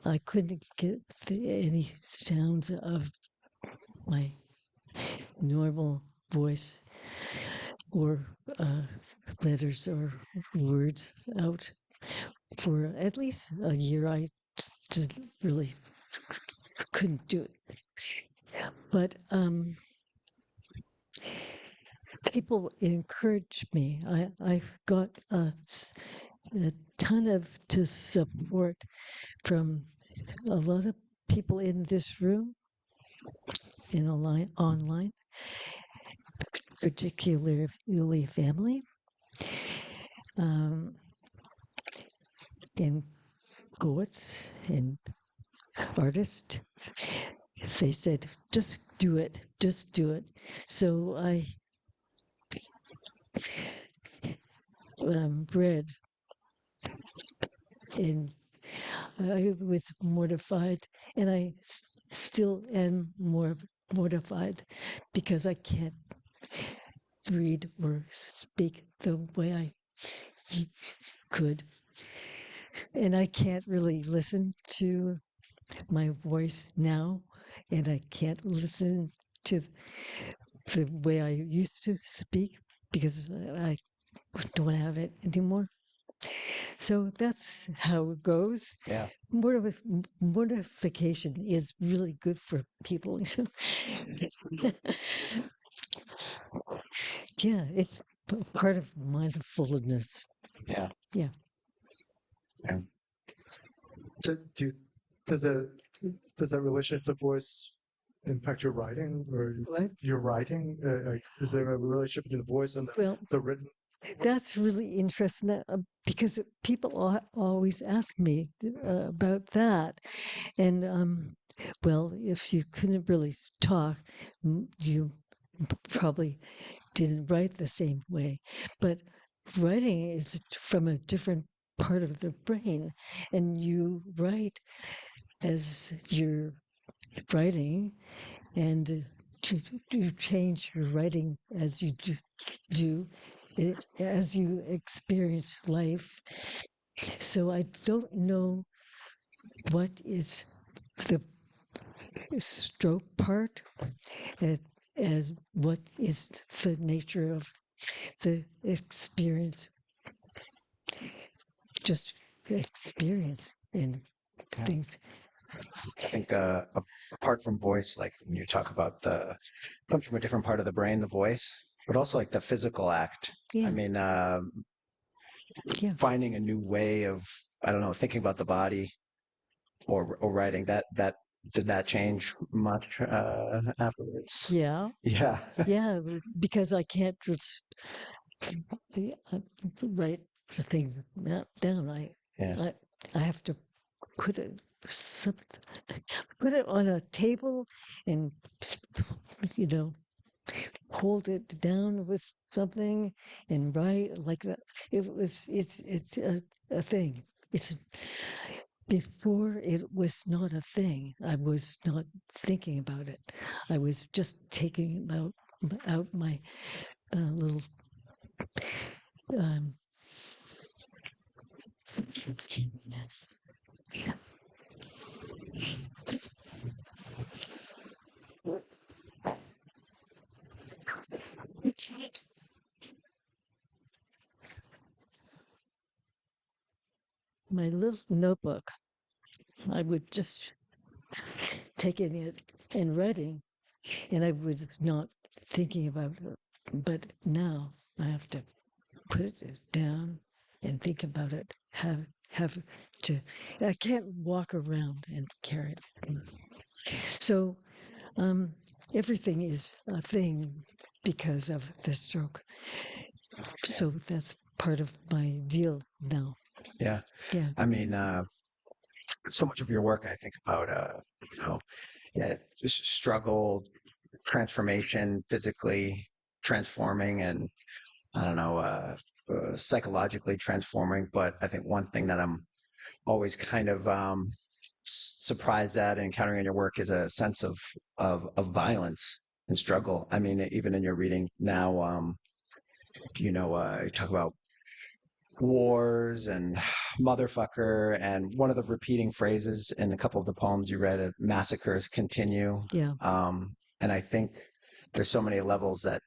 I couldn't get any sounds of my normal voice or letters or words out for at least a year. I just really couldn't do it. But people encouraged me. I've got a ton of to support from a lot of people in this room and online, particularly family, um, and poets and artists. They said, just do it, just do it. So I read, and I was mortified, and I still am more mortified because I can't read or speak the way I could. And I can't really listen to my voice now, and I can't listen to the way I used to speak because I don't have it anymore. So that's how it goes. yeah Mortification is really good for people. Yeah, it's part of mindfulness. yeah Yeah. yeah So does it does that relationship to voice impact your writing or What? your writing? Like, is there a relationship between the voice and Well, the written? that's really interesting because people always ask me about that. And well, if you couldn't really talk, you probably didn't write the same way. But writing is from a different part of the brain, and you write as you're writing, and you change your writing as you do as you experience life. So I don't know what is the stroke part as, as what is the nature of the experience, just experience and yeah things. I think apart from voice, like when you talk about the comes from a different part of the brain, the voice, but also like the physical act. I Yeah, mean yeah. finding a new way of I don't know thinking about the body or writing that did that change much afterwards? Yeah, Yeah yeah, because I can't just write the things down. yeah I, I have to put it some, put it on a table and you know hold it down with something and write like that. It's a thing. It's before it was not a thing. I was not thinking about it. I was just taking out my little um, my little notebook, I would just taking it and writing, and I was not thinking about it. But now I have to put it down and think about it. Have to. I can't walk around and carry it. So everything is a thing because of the stroke. So that's part of my deal now. Yeah. Yeah. I mean, so much of your work, I think about, yeah, just struggle, transformation, physically transforming, and I don't know, psychologically transforming. But I think one thing that I'm always kind of surprised at and encountering in your work is a sense of violence and struggle. I mean, even in your reading now, you talk about wars and motherfucker, and one of the repeating phrases in a couple of the poems you read, massacres continue. Yeah. And I think there's so many levels that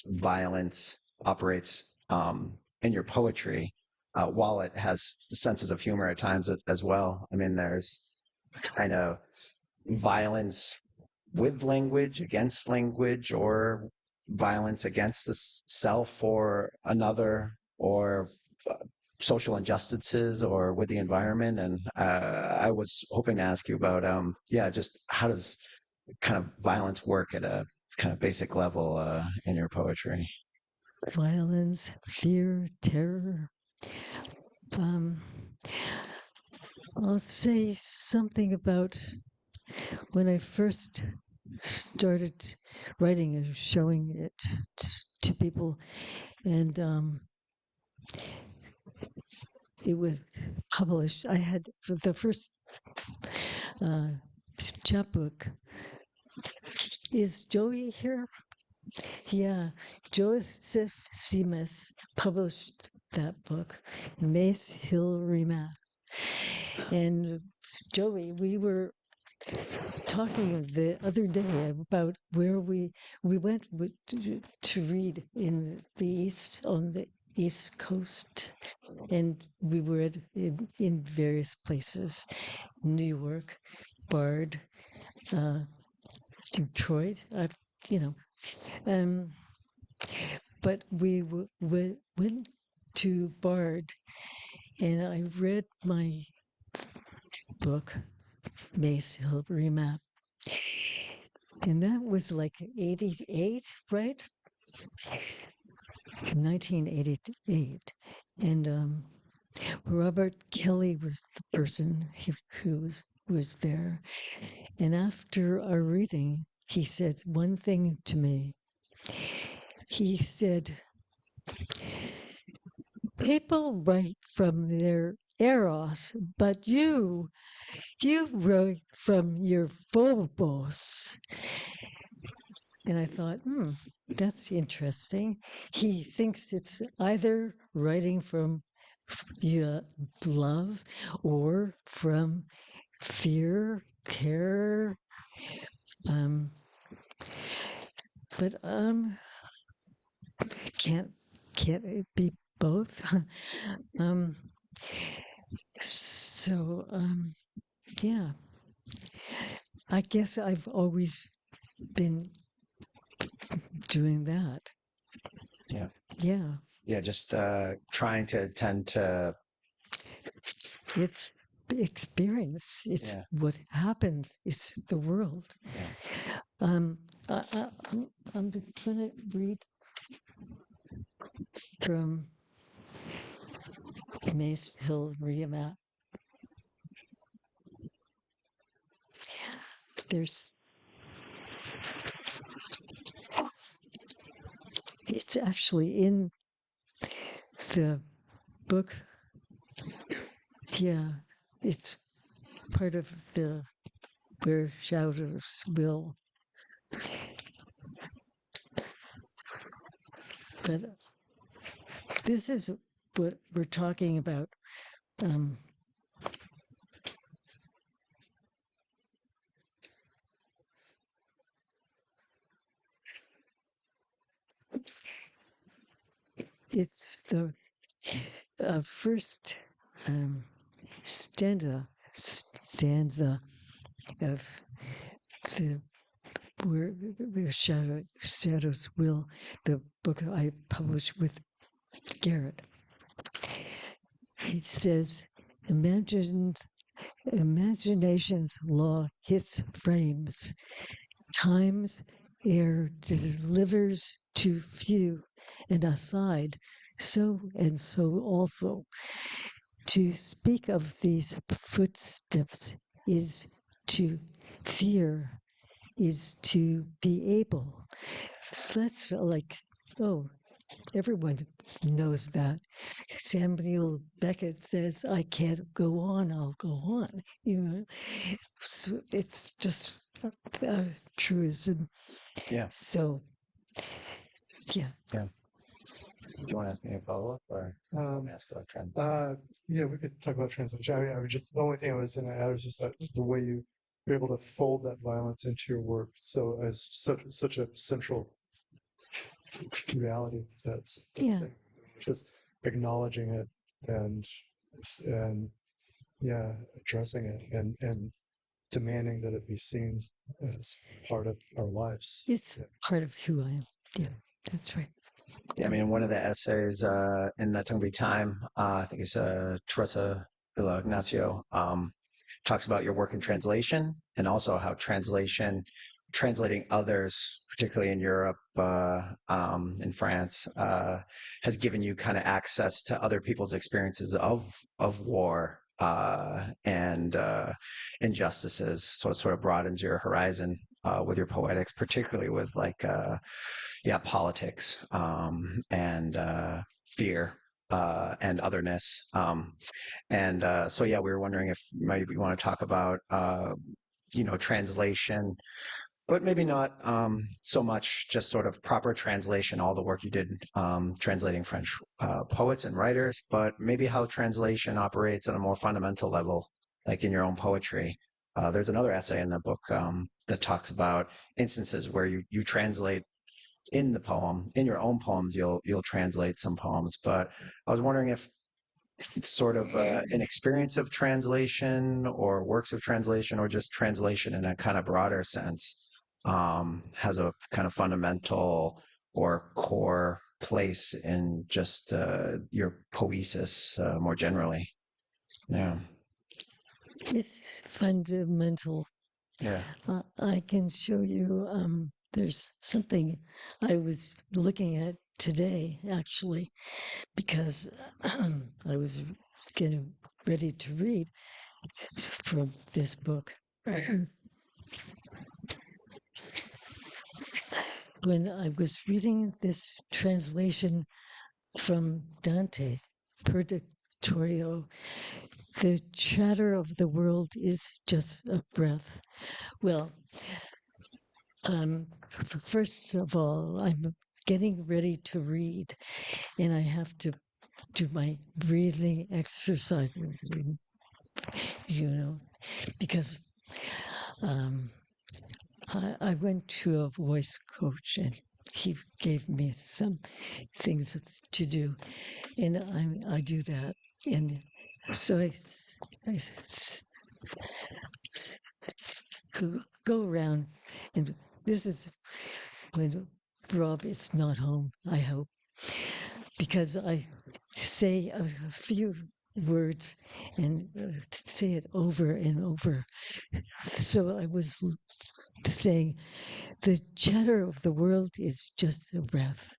violence operates in your poetry, while it has senses of humor at times as well. I mean, there's kind of violence with language, against language, or violence against the self or another, or uh, social injustices, or with the environment. And I was hoping to ask you about, yeah, just how does kind of violence work at a kind of basic level in your poetry? Violence, fear, terror. Um, I'll say something about when I first started writing and showing it to people, and it was published. I had for the first uh, chapbook. Is Joey here? Yeah, Joseph Seamus published that book, Mace Hill Remath. And Joey, we were talking the other day about where we went to read in the east, on the east coast, and we were in various places, New York, Bard, uh, Detroit, you know, um, but we went to Bard, and I read my book, Mace Hill Remap. And that was like 88, right? 1988. And Robert Kelly was the person who was there. And after our reading, he said one thing to me. He said, people write from their eros, but you wrote from your phobos. And I thought, that's interesting. He thinks it's either writing from your love or from fear, terror. Um, but can't can't it be both? um, so yeah, I guess I've always been doing that. Yeah. Yeah, Yeah, just trying to attend to. it's experience. It's Yeah. what happens. It's the world. Yeah. Um, I'm going to read from Mace Hill Riemann. There's, it's actually in the book. Yeah, it's part of the Where Shadows Will. But this is what we're talking about. Um, it's the first stanza of the where shadows will, the book I published with Garrett. It says, imagination's law hits frames, times air delivers to few, and aside, so and so also. To speak of these footsteps is to fear, is to be able. That's like, oh, everyone knows that. Samuel Beckett says, I can't go on, I'll go on. You know, so it's just a truism. Yeah. So, yeah. Yeah. Do you want to ask me a follow-up or ask about trends? Yeah, we could talk about translation. I would just, the only thing I was going to add was just that the way you're able to fold that violence into your work, so as such a central reality that's Yeah. there. Just acknowledging it and and yeah, addressing it and demanding that it be seen as part of our lives. It's part of who I am. Yeah, that's right. Yeah, I mean, one of the essays in that Tongue Be Time, I think it's Teresa Villa Ignacio, talks about your work in translation and also how translating others, particularly in Europe, in France, has given you kind of access to other people's experiences of war and injustices. So it sort of broadens your horizon with your poetics, particularly with like politics and fear and otherness. So yeah, we were wondering if maybe we want to talk about translation, but maybe not so much just sort of proper translation, all the work you did translating French poets and writers, but maybe how translation operates at a more fundamental level, like in your own poetry. There's another essay in the book that talks about instances where you translate in the poem, in your own poems, you'll translate some poems. But I was wondering if it's sort of an experience of translation or works of translation or just translation in a kind of broader sense has a kind of fundamental or core place in just your poesis more generally. Yeah. It's fundamental. Yeah. I can show you. There's something I was looking at today, actually, because I was getting ready to read from this book. When I was reading this translation from Dante, Purgatorio, the chatter of the world is just a breath. Well, first of all, I'm getting ready to read, and I have to do my breathing exercises, because I went to a voice coach, and he gave me some things to do, and I do that, and so I go around, and this is when Rob is not home, I hope, because I say a few words and say it over and over. So I was saying, the chatter of the world is just a breath.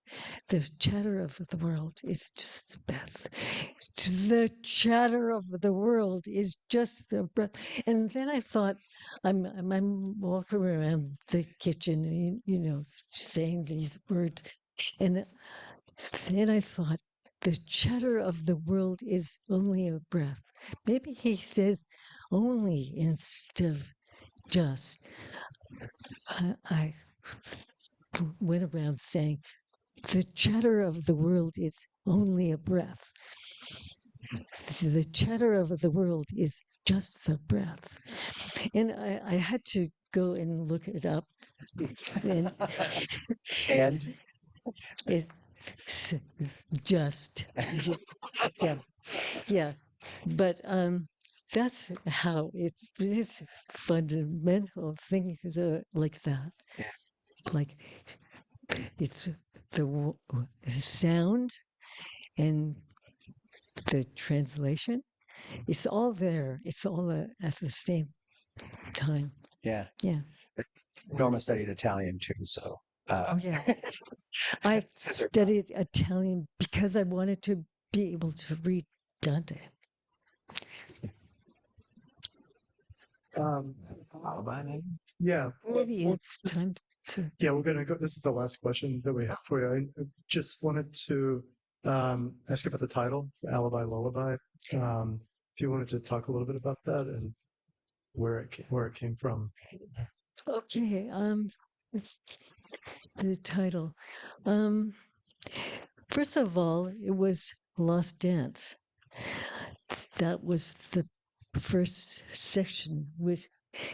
The chatter of the world is just a breath. The chatter of the world is just a breath. And then I thought, I'm walking around the kitchen, saying these words, and then I thought, the chatter of the world is only a breath. Maybe he says only instead of just. I went around saying, the chatter of the world is only a breath. The chatter of the world is just the breath. And I had to go and look it up. And, And it's just, yeah, yeah. But that's how it is fundamental things like that. Yeah. Like it's the sound and the translation. It's all there. It's all at the same time. Yeah. Yeah. Norma studied Italian too, so Oh yeah. I those are- studied Italian because I wanted to be able to read Dante. Um, Alibi, maybe? yeah. Maybe well, it's time to. Yeah, we're gonna go. This is the last question that we have for you. I just wanted to ask you about the title, Alibi Lullaby. If you wanted to talk a little bit about that and where it came from. Okay. The title. Um, First of all, it was Lost Dance. That was the first section, which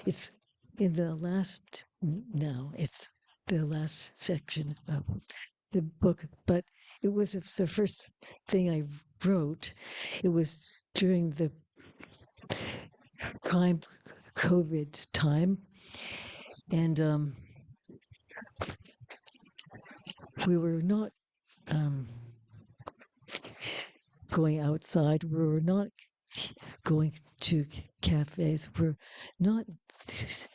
it's in the last, now it's the last section of the book, but it was the first thing I wrote. It was during the time, COVID time, and we were not um, going outside. We were not going to cafes. We're not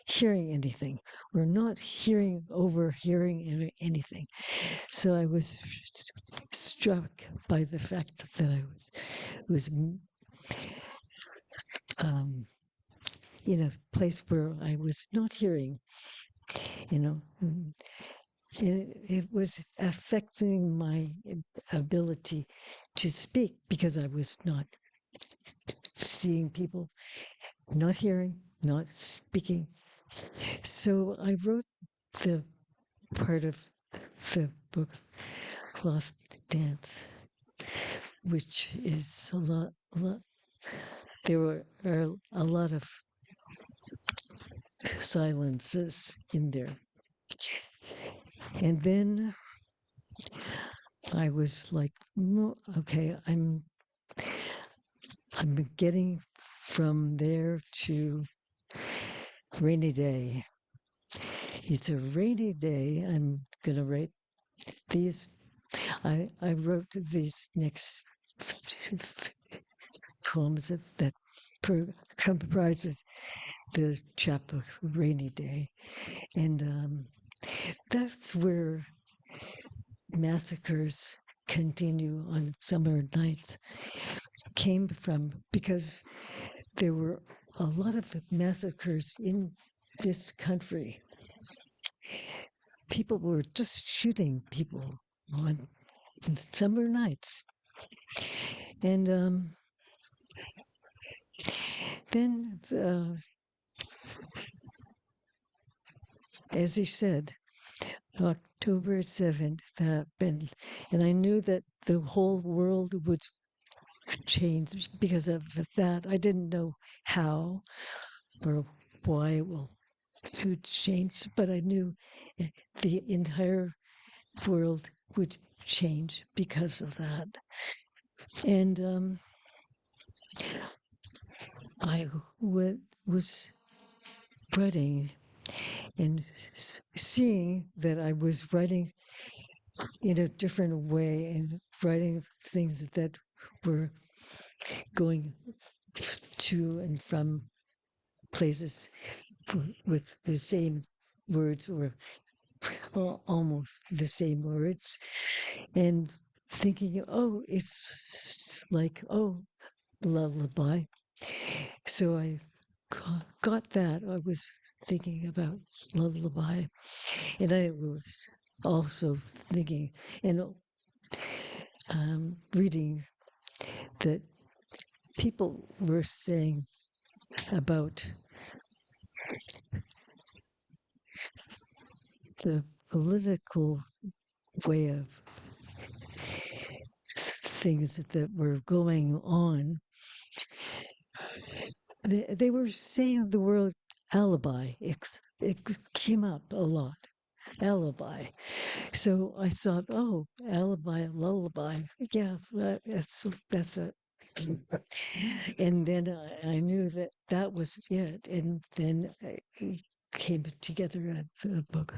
hearing anything. We're not overhearing anything. So I was struck by the fact that I was um, in a place where I was not hearing, you know. And it was affecting my ability to speak because I was not seeing people, not hearing, not speaking. So I wrote the part of the book Lost Dance, which is there are a lot of silences in there. And then I was like, okay, I'm getting from there to rainy day. It's a rainy day. I'm gonna write these. I wrote these next poems that comprises the chapbook Rainy Day, and that's where massacres continue on summer nights came from, because there were a lot of massacres in this country. People were just shooting people on summer nights. And then, as he said, October 7th happened, and I knew that the whole world would change because of that. I didn't know how or why it would change, but I knew the entire world would change because of that. And I was writing and seeing that I was writing in a different way and writing things that were going to and from places with the same words or almost the same words, and thinking, oh, it's like, oh, lullaby. So I got that. I was thinking about lullaby, and I was also thinking and reading that people were saying about the political way of things that were going on. They were saying the word alibi. It came up a lot. Alibi. So I thought, oh, alibi, lullaby. Yeah, that's a And then I knew that that was it. And then I came together a book.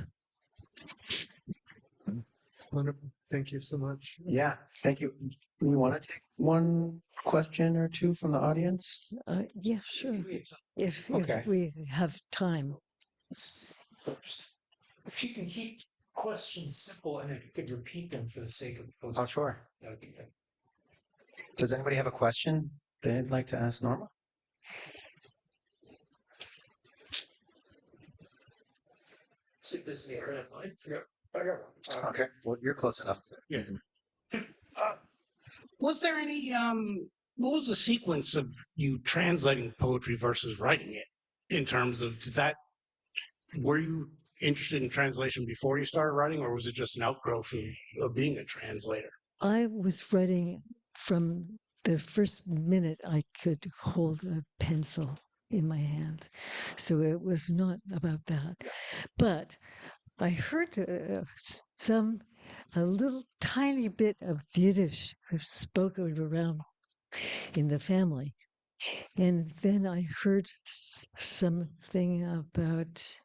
Wonderful. Thank you so much. Yeah, thank you. We want to take one question or two from the audience? Yeah, sure. If Okay. we have time. If you can keep questions simple and if you could repeat them for the sake of folks. Oh, sure. That would be good. Does anybody have a question they'd like to ask Norma? See if there's any red line. I got one. Okay, well, you're close enough. Yeah. Was there any what was the sequence of you translating poetry versus writing it in terms of were you interested in translation before you started writing, or was it just an outgrowth of being a translator? I was writing from the first minute I could hold a pencil in my hand. So it was not about that. But I heard a little tiny bit of Yiddish spoken around in the family. And then I heard something about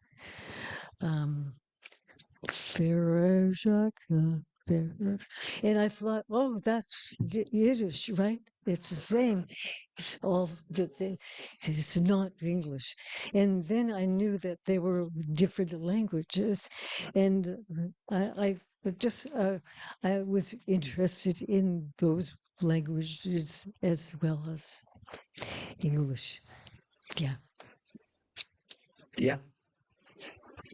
Pharaoh Jacques, and I thought, oh, that's Yiddish, right? It's the same. It's all the thing. It's not English. And then I knew that they were different languages, and I was interested in those languages as well as English. Yeah. Yeah.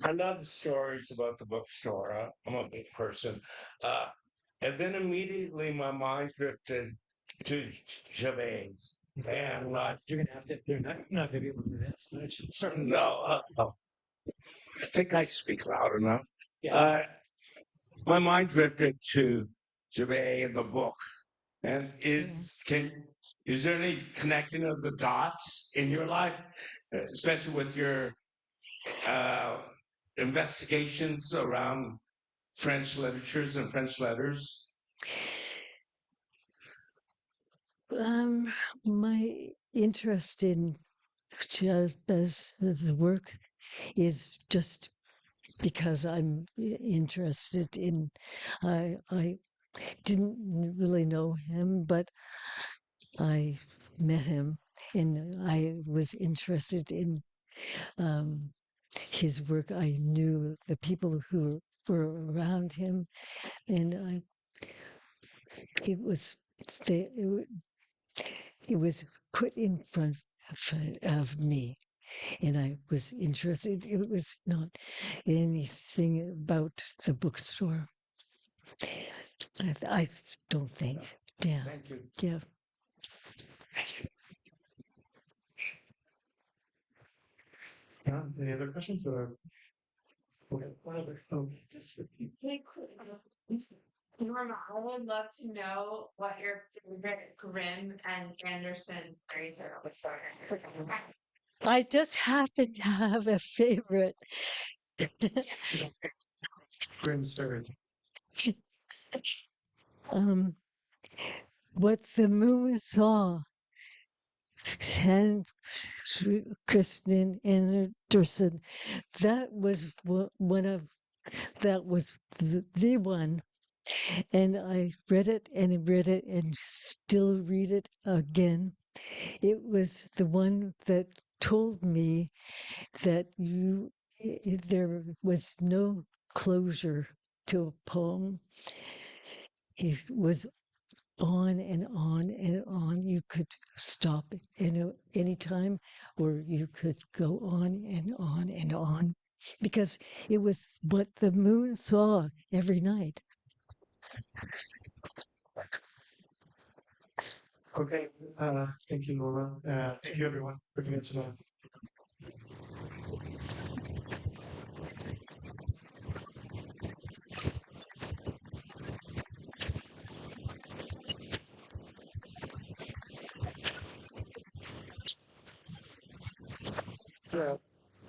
I love the stories about the bookstore. I'm a big person. And then immediately my mind drifted to Gervais. And You're gonna have to. They're not gonna be able to do that. So that should start. no, I think I speak loud enough. Yeah. My mind drifted to Gervais and the book. And is there any connecting of the dots in your life, especially with your investigations around French literatures and French letters? My interest in the work is just because I'm interested in. I didn't really know him, but I met him, and I was interested in his work. I knew the people who were around him, and it was the, it was put in front of me, and I was interested. It was not anything about the bookstore. I don't think. Yeah. Thank you. Yeah. Any other questions? Or okay. Just really quick. Norma, I would love to know what your favorite Grimm and Anderson fairy tales are. I just happen to have a favorite. Grimm's fairy. um, what the moon saw. And Kristen Anderson. That was one of that was the one, and I read it and still read it again. It was the one that told me that there was no closure to a poem. It was on and on and on. You could stop any time, or you could go on and on and on, because it was what the moon saw every night. Okay. Thank you, Norma. Thank you, everyone, for coming tonight.